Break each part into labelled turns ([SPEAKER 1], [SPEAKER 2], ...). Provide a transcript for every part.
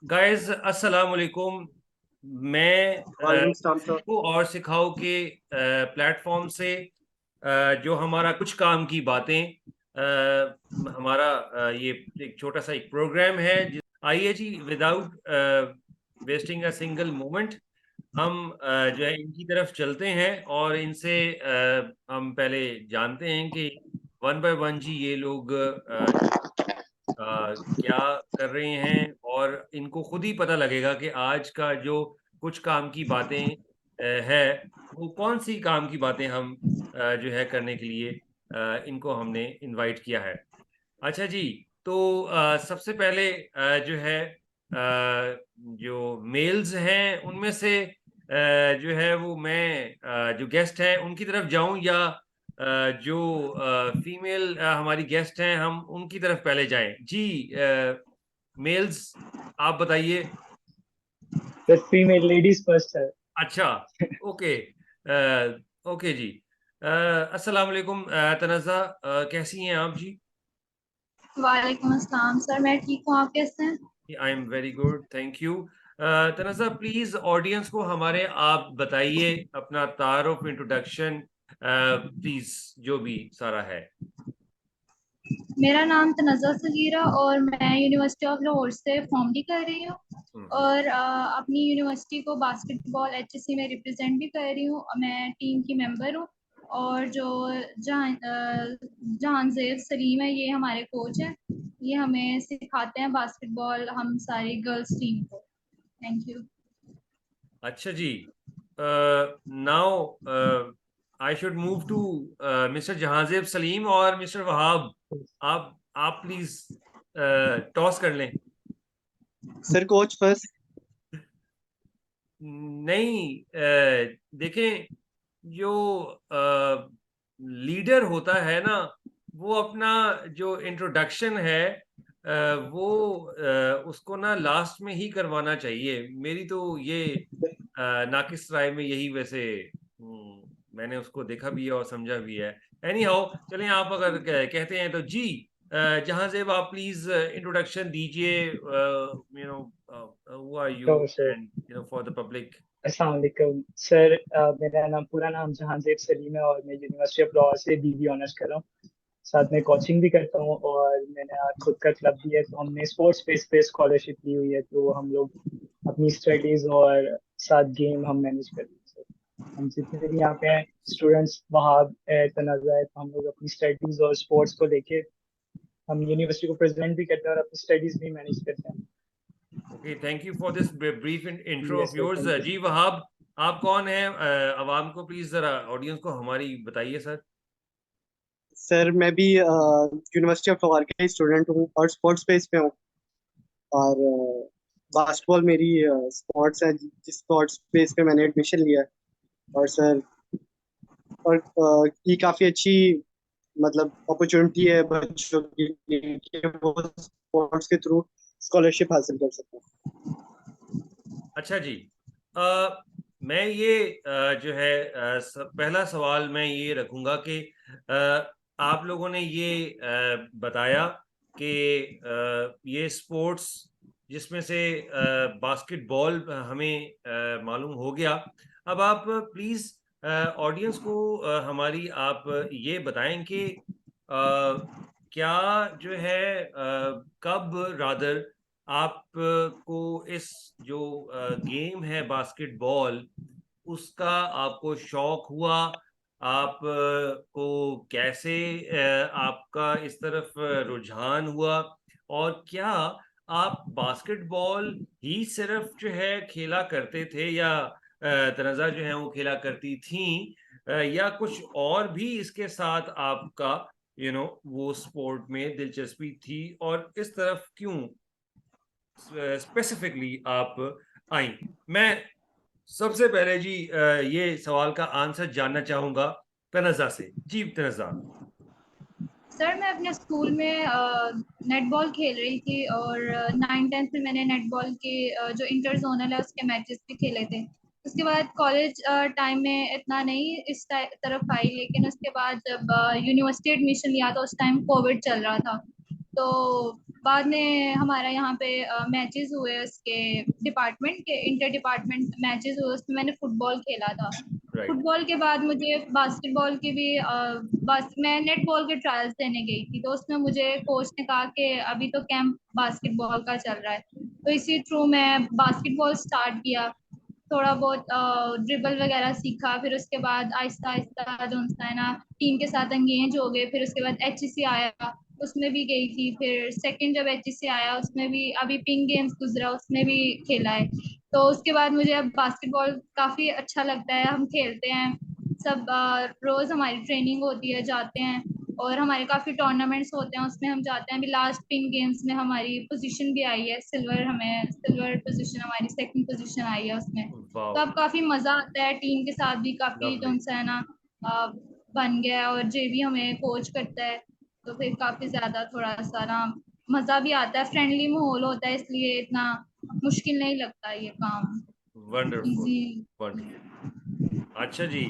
[SPEAKER 1] Guys अस्सलाम वालेकुम। मैं
[SPEAKER 2] वालेकुम सलाम सर।
[SPEAKER 1] सीखो और सिखाओ के प्लेटफॉर्म से जो हमारा कुछ काम की बातें हमारा ये एक छोटा सा एक प्रोग्राम है। आइए जी, without wasting a single moment हम जो है इनकी तरफ चलते हैं और इनसे हम पहले जानते हैं कि वन बाय वन जी ये लोग क्या कर रहे हैं, और इनको खुद ही पता लगेगा कि आज का जो कुछ काम की बातें है वो कौन सी काम की बातें हम जो है करने के लिए इनको हमने इनवाइट किया है। अच्छा जी, तो सबसे पहले जो है जो मेल्स हैं उनमें से जो है वो मैं जो गेस्ट हैं उनकी तरफ जाऊं, या जो फीमेल हमारी गेस्ट हैं हम उनकी तरफ पहले जाएं जी। मेल्स आप बताइए।
[SPEAKER 2] सर फीमेल लेडीज फर्स्ट है।
[SPEAKER 1] अच्छा, ओके। ओके जी। अस्सलाम वालेकुम तनज़्ज़ा, कैसी हैं आप जी?
[SPEAKER 3] वालेकुम अस्सलाम सर, मैं ठीक हूँ। आप कैसे हैं?
[SPEAKER 1] I am very good, thank you. Tanza please audience को हमारे आप बताइए अपना तारुफ, इंट्रोडक्शन प्लीज, जो भी सारा है।
[SPEAKER 3] मेरा नाम तनज़्ज़ा सगीरा और मैं यूनिवर्सिटी ऑफ लाहौर से फॉर्म डी कर रही हूँ और अपनी यूनिवर्सिटी को बास्केटबॉल एचएससी में रिप्रेजेंट भी कर रही हूँ। मैं टीम की मेंबर हूँ और जो जहांजेब सलीम है ये हमारे कोच हैं। ये हमें सिखाते हैं बास्केटबॉल, हम सारी गर्ल्स टीम को। Thank you.
[SPEAKER 1] अच्छा जी, now I should move to mister Jahanzeb Saleem और मिस्टर वहाब। आप प्लीज टॉस कर लें।
[SPEAKER 2] Sir coach first.
[SPEAKER 1] नहीं, देखें, जो लीडर होता है ना, वो अपना जो इंट्रोडक्शन है वो उसको ना लास्ट में ही करवाना चाहिए। मेरी तो ये नाकिस राय में यही वैसे मैंने उसको देखा भी है और समझा भी है। एनी हाउ, चलें, आप अगर कहते हैं तो जी। जहां से आप प्लीज इंट्रोडक्शन दीजिए, you know who are you
[SPEAKER 2] तो sir
[SPEAKER 1] and you know for the public.
[SPEAKER 2] अस्सलाम वालेकुम सर। मेरा नाम पूरा नाम जहांजेब सलीम है और मैं यूनिवर्सिटी ऑफ लाहौर से बीबी ऑनर्स कर रहा हूँ। साथ में कोचिंग भी करता हूँ और मैंने खुद का क्लब भी है, तो हमने स्पोर्ट्स स्पेस पे स्कॉलरशिप ली हुई है, तो हम लोग अपनी स्टडीज और साथ गेम हम मैनेज करते हैं सर। हम जितने भी यहाँ पे हैं स्टूडेंट्स, वहाब है, तनज़्ज़ा है, तो हम लोग अपनी स्टडीज और स्पोर्ट्स को लेके हम यूनिवर्सिटी को प्रेजेंट भी करते हैं और अपनी स्टडीज भी मैनेज करते हैं।
[SPEAKER 1] Okay, thank you for this brief intro
[SPEAKER 2] yes
[SPEAKER 1] of
[SPEAKER 2] sir,
[SPEAKER 1] yours
[SPEAKER 2] thank you.
[SPEAKER 1] जी। वहाब, आप कौन हैं? अवाम को प्लीज जरा, ऑडियंस को हमारी बताइए सर।
[SPEAKER 4] सर मैं भी यूनिवर्सिटी ऑफ लाहौर का स्टूडेंट हूँ और स्पोर्ट्स बेस पे हूँ। और बास्केटबॉल मेरी स्पोर्ट्स है जिस स्पोर्ट्स बेस पे मैंने एडमिशन लिया है। और सर, और ये काफ़ी अच्छी मतलब अपॉर्चुनिटी है बच्चों के लिए कि वो स्पोर्ट्स के थ्रू स्कॉलरशिप हासिल कर सकते हैं।
[SPEAKER 1] अच्छा जी, मैं ये जो है पहला सवाल मैं ये रखूंगा कि आप लोगों ने ये बताया कि ये स्पोर्ट्स जिसमें से बास्केटबॉल हमें मालूम हो गया। अब आप प्लीज ऑडियंस को हमारी आप ये बताएं कि क्या जो है कब रादर आपको इस जो गेम है बास्केटबॉल उसका आपको शौक हुआ? आप को कैसे आपका इस तरफ रुझान हुआ? और क्या आप बास्केटबॉल ही सिर्फ जो है खेला करते थे, या तनज़्ज़ा जो है वो खेला करती थी? या कुछ और भी इसके साथ आपका वो स्पोर्ट में दिलचस्पी थी, और इस तरफ क्यों स्पेसिफिकली आप आई? मैं सबसे पहले जी ये सवाल का आंसर जानना चाहूंगा तनज़्ज़ा से। जी तनज़्ज़ा।
[SPEAKER 3] सर मैं अपने स्कूल में नेटबॉल खेल रही थी और 9th-10th में मैंने नेटबॉल के जो इंटर जोनल है उसके मैचेस भी खेले थे। उसके बाद कॉलेज टाइम में इतना नहीं इस तरफ आई, लेकिन उसके बाद जब यूनिवर्सिटी एडमिशन लिया तो उस टाइम कोविड चल रहा था। तो बाद में हमारा यहाँ पे मैचेस हुए, उसके डिपार्टमेंट के इंटर डिपार्टमेंट मैचेस हुए, उसमें मैंने फुटबॉल खेला था।
[SPEAKER 1] राइट।
[SPEAKER 3] फुटबॉल के बाद मुझे बास्केटबॉल की भी बस मैं नेटबॉल के ट्रायल्स देने गई थी, तो उसमें मुझे कोच ने कहा कि अभी तो कैंप बास्केटबॉल का चल रहा है, तो इसी थ्रू मैं बास्केटबॉल स्टार्ट किया। थोड़ा बहुत ड्रिबल वगैरह सीखा, फिर उसके बाद आहिस्ता आहिस्ता जो है ना टीम के साथ एंगेज हो गए। फिर उसके बाद एचईसी आया, उसमें भी गई थी। फिर सेकंड जब एचईसी आया उसमें भी, अभी पिंक गेम्स गुजरा उसमें भी खेला है। तो उसके बाद मुझे अब बास्केटबॉल काफी अच्छा लगता है, हम खेलते हैं सब। रोज हमारी ट्रेनिंग होती है, जाते हैं और हमारे काफी टूर्नामेंट्स होते हैं, उसमें हम जाते हैं। अभी लास्ट पिंक गेम्स में हमारी पोजीशन भी आई है सिल्वर, हमें सिल्वर पोजीशन, हमारी सेकंड पोजीशन आई है उसमें। तो
[SPEAKER 1] वाओ,
[SPEAKER 3] अब काफी मजा आता है, टीम के साथ भी काफी जो
[SPEAKER 1] लवली।
[SPEAKER 3] है ना अ, बन गया है, और जे भी हमें कोच करता है, तो फिर काफी ज्यादा थोड़ा सा ना मजा भी आता है, फ्रेंडली माहौल होता है, इसलिए इतना मुश्किल नहीं लगता ये काम,
[SPEAKER 1] वंडरफुल,
[SPEAKER 3] इजी।
[SPEAKER 1] वंडरफुल। अच्छा जी,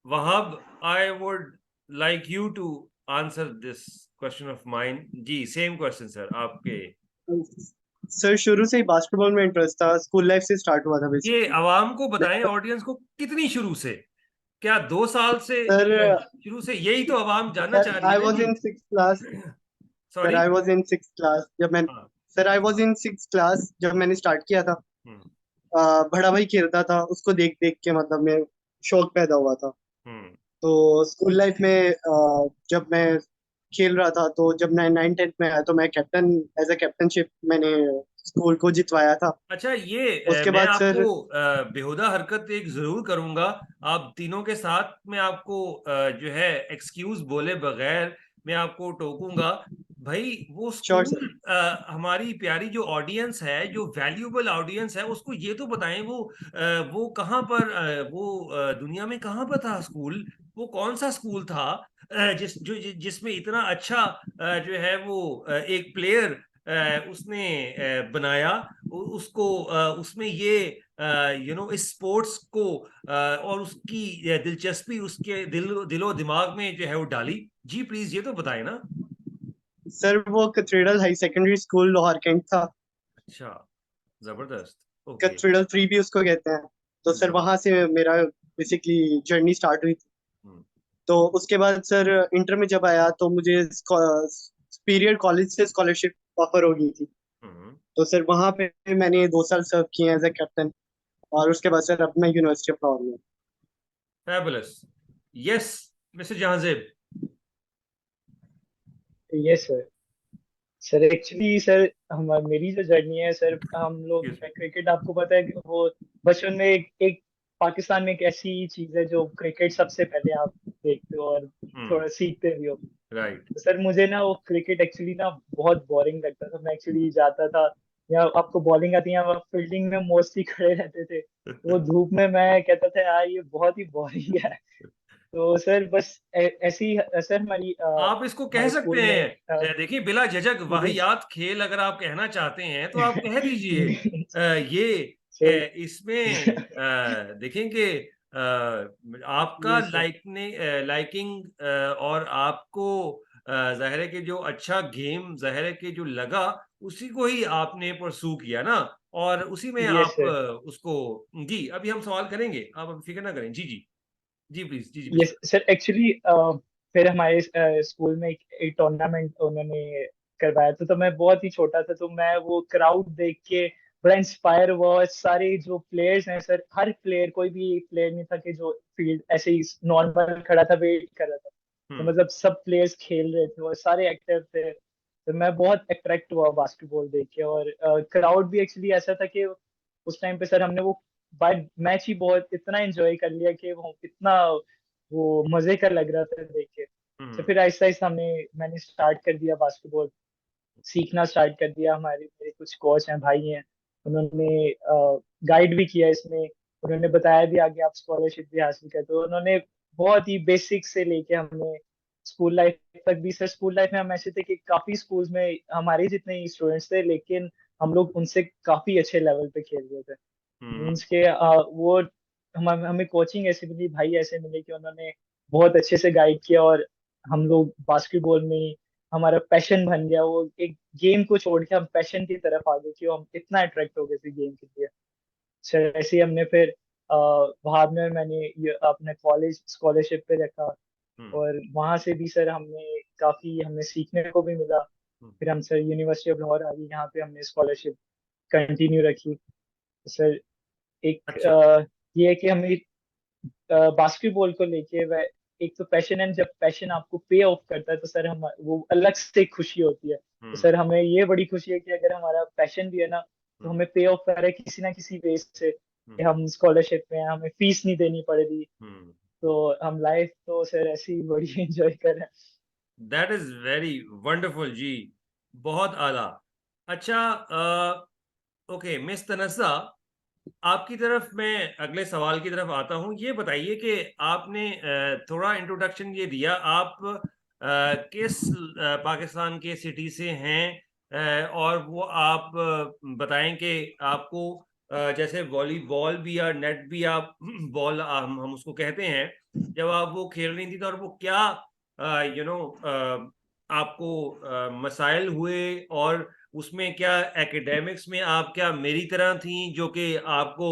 [SPEAKER 1] Wahab, I would like you to answer this question of mine. जी सेम क्वेश्चन सर आपके।
[SPEAKER 4] सर शुरू से ही बास्केटबॉल में इंटरेस्ट था, स्कूल लाइफ से स्टार्ट हुआ था
[SPEAKER 1] ये
[SPEAKER 4] बेसिकली।
[SPEAKER 1] आवाम को बताएं, ऑडियंस को, कितनी शुरू से? क्या 2 साल से
[SPEAKER 4] सर
[SPEAKER 1] शुरू से? यही तो आवाम जानना
[SPEAKER 4] सर
[SPEAKER 1] चाह रही
[SPEAKER 4] आई
[SPEAKER 1] है ना
[SPEAKER 4] वाज
[SPEAKER 1] जी।
[SPEAKER 4] In six class. Sir
[SPEAKER 1] sorry.
[SPEAKER 4] I was in six class जब मैं
[SPEAKER 1] हाँ।
[SPEAKER 4] Sir I was in six class जब मैंने स्टार्ट किया था।
[SPEAKER 1] हम्म।
[SPEAKER 4] बड़ा भाई खेलता था, उसको देख देख के मतलब मैं शौक पैदा हुआ था।
[SPEAKER 1] हम्म।
[SPEAKER 4] तो स्कूल लाइफ में जब मैं खेल रहा था, तो जब मैं 9th-10th में आया तो मैं कैप्टन, एज अ कैप्टनशिप मैंने स्कूल को जितवाया था।
[SPEAKER 1] अच्छा, ये
[SPEAKER 4] उसके
[SPEAKER 1] मैं
[SPEAKER 4] बाद
[SPEAKER 1] आपको
[SPEAKER 4] सर
[SPEAKER 1] बेहुदा हरकत एक जरूर करूंगा। आप तीनों के साथ मैं आपको जो है एक्सक्यूज बोले बगैर मैं आपको टोकूंगा। भाई वो
[SPEAKER 4] श्योर
[SPEAKER 1] स्कूल,
[SPEAKER 4] सर।
[SPEAKER 1] हमारी प्यारी जो ऑडियंस है, जो वैल्यूएबल ऑडियंस है, उसको ये तो बताएं वो कहाँ पर दुनिया में कहाँ पर था स्कूल? वो कौन सा स्कूल था जिसमें इतना अच्छा जो है वो एक प्लेयर उसने बनाया, उसको उसमें ये इस स्पोर्ट्स को और उसकी दिलचस्पी उसके दिलो दिमाग में जो है वो डाली। जी प्लीज ये तो बताएं ना।
[SPEAKER 4] सर वो कैथेड्रल हाई सेकेंडरी स्कूल लोहार कैंट था।
[SPEAKER 1] अच्छा, जबरदस्त। ओके।
[SPEAKER 4] कैथेड्रल 3 भी उसको कहते हैं। तो सर
[SPEAKER 1] जबर
[SPEAKER 4] वहां से मेरा बेसिकली जर्नी स्टार्ट हुई थी।
[SPEAKER 1] हम्म।
[SPEAKER 4] तो उसके बाद सर इंटर में जब आया तो मुझे पीरियड कॉलेज से स्कॉलरशिप ऑफर हो गई थी।
[SPEAKER 1] हम्म।
[SPEAKER 4] तो सर वहां पे मैंने 2 साल सर्व किए एज ए कैप्टन। और उसके बाद सर अब मैं यूनिवर्सिटी ऑफ लाहौर में।
[SPEAKER 1] Fabulous. Yes, mister Jahanzeb.
[SPEAKER 2] Yes sir. Sir actually sir हम मेरी जो जर्नी है सर, हम लोग
[SPEAKER 1] एक्सक्यूज मी।
[SPEAKER 2] क्रिकेट, आपको पता है कि वो बचपन में एक पाकिस्तान में एक ऐसी चीज है जो क्रिकेट सबसे पहले आप देखते हो और
[SPEAKER 1] हम्म।
[SPEAKER 2] थोड़ा सीखते भी हो।
[SPEAKER 1] राइट।
[SPEAKER 2] तो सर मुझे ना वो क्रिकेट एक्चुअली ना बहुत बोरिंग लगता था। मैं एक्चुअली जाता था, या आपको बॉलिंग आती है, या फील्डिंग में मोस्टली खड़े रहते थे, तो वो धूप में मैं कहता था यार ये बहुत ही बोरिंग है। तो सर बस ऐसी सर हमारी
[SPEAKER 1] आप इसको कह
[SPEAKER 2] हमारे
[SPEAKER 1] सकते
[SPEAKER 2] स्कूल में
[SPEAKER 1] हैं, देखिए बिला झिझक
[SPEAKER 2] यस
[SPEAKER 1] वाहियात खेल अगर आप कहना चाहते हैं तो आप कह दीजिए। ये
[SPEAKER 2] सर।
[SPEAKER 1] इसमें देखें कि आपका
[SPEAKER 2] यस सर।
[SPEAKER 1] लाइकिंग और आपको जाहिर है कि जो अच्छा गेम जाहिर है कि जो लगा उसी को ही आपने परसू किया ना, और उसी में
[SPEAKER 2] यस
[SPEAKER 1] आप
[SPEAKER 2] सर।
[SPEAKER 1] उसको। जी अभी हम सवाल करेंगे, आप अब फिक्र ना करें। जी जी। जी प्लीज, जी जी
[SPEAKER 2] यस
[SPEAKER 1] बिस्मिल्लाह।
[SPEAKER 2] सर एक्चुअली फिर हमारे स्कूल में एक टूर्नामेंट उन्होंने करवाया था, तो मैं बहुत ही छोटा था, तो मैं वो क्राउड देख के बड़ा इंस्पायर हुआ। और सारे जो प्लेयर्स हैं सर, हर प्लेयर, कोई भी प्लेयर नहीं था कि जो फील्ड ऐसे ही नॉर्मल खड़ा था वेट कर रहा था। तो
[SPEAKER 1] हम्म।
[SPEAKER 2] मतलब सब प्लेयर्स खेल रहे थे और सारे एक्टिव थे, तो मैं बहुत अट्रैक्ट हुआ बास्केटबॉल देख के। और क्राउड भी एक्चुअली ऐसा था कि उस टाइम पे सर हमने वो बाय मैच ही बहुत इतना एंजॉय कर लिया कि वो इतना वो मजे का लग रहा था देख के। तो फिर आहिस्ता आहिस्ता मैंने स्टार्ट कर दिया बास्केटबॉल सीखना स्टार्ट कर दिया। हमारे मेरे कुछ कोच हैं, भाई हैं, उन्होंने गाइड भी किया इसमें। उन्होंने बताया भी आगे आप स्कॉलरशिप भी हासिल करते हो। उन्होंने बहुत ही बेसिक से लेके हमें स्कूल लाइफ तक भी। सर स्कूल लाइफ में हम ऐसे थे कि काफी स्कूल्स में हमारे जितने ही स्टूडेंट्स थे, लेकिन हम लोग उनसे काफी अच्छे लेवल पे खेल रहे थे। मीन्स के वो हमें कोचिंग ऐसे मिली, भाई ऐसे मिले कि उन्होंने बहुत अच्छे से गाइड किया, और हम लोग बास्केटबॉल में ही हमारा पैशन बन गया। वो एक गेम को छोड़ के हम पैशन की तरफ आ गए कि हम इतना अट्रैक्ट हो गए थे गेम के लिए। सर ऐसे ही हमने फिर बाद में मैंने ये अपने कॉलेज स्कॉलरशिप पे रखा, और वहां से भी सर हमें सीखने को भी मिला। फिर हम सर यूनिवर्सिटी ऑफ लाहौर आ गए, यहाँ पे हमने स्कॉलरशिप कंटिन्यू रखी। तो सर एक
[SPEAKER 1] अच्छा।
[SPEAKER 2] ये है कि हमें बास्केटबॉल को लेके वह एक तो पैशन है, जब पैशन आपको पे ऑफ करता है तो सर हम वो अलग से एक खुशी होती है। तो सर हमें ये बड़ी खुशी है कि अगर हमारा पैशन भी है ना, तो हमें पे ऑफ कर रहा है किसी ना किसी बेस से, कि हम स्कॉलरशिप में हैं, हमें फीस नहीं देनी पड़ रही। तो हम लाइफ तो सर ऐसी ही बड़ी एंजॉय कर रहे हैं।
[SPEAKER 1] दैट इज वेरी वंडरफुल जी, बहुत आला। अच्छा, ओके मिस तनस्सा, आपकी तरफ मैं अगले सवाल की तरफ आता हूँ। ये बताइए कि आपने थोड़ा इंट्रोडक्शन ये दिया, आप किस पाकिस्तान के सिटी से हैं, और वो आप बताएं कि आपको जैसे वॉलीबॉल भी या नेट भी आप बॉल हम उसको कहते हैं, जब आप वो खेल रही थी तो और वो क्या यू नो आपको मसाइल हुए, और उसमें क्या एकेडमिक्स में आप क्या मेरी तरह थी जो कि आपको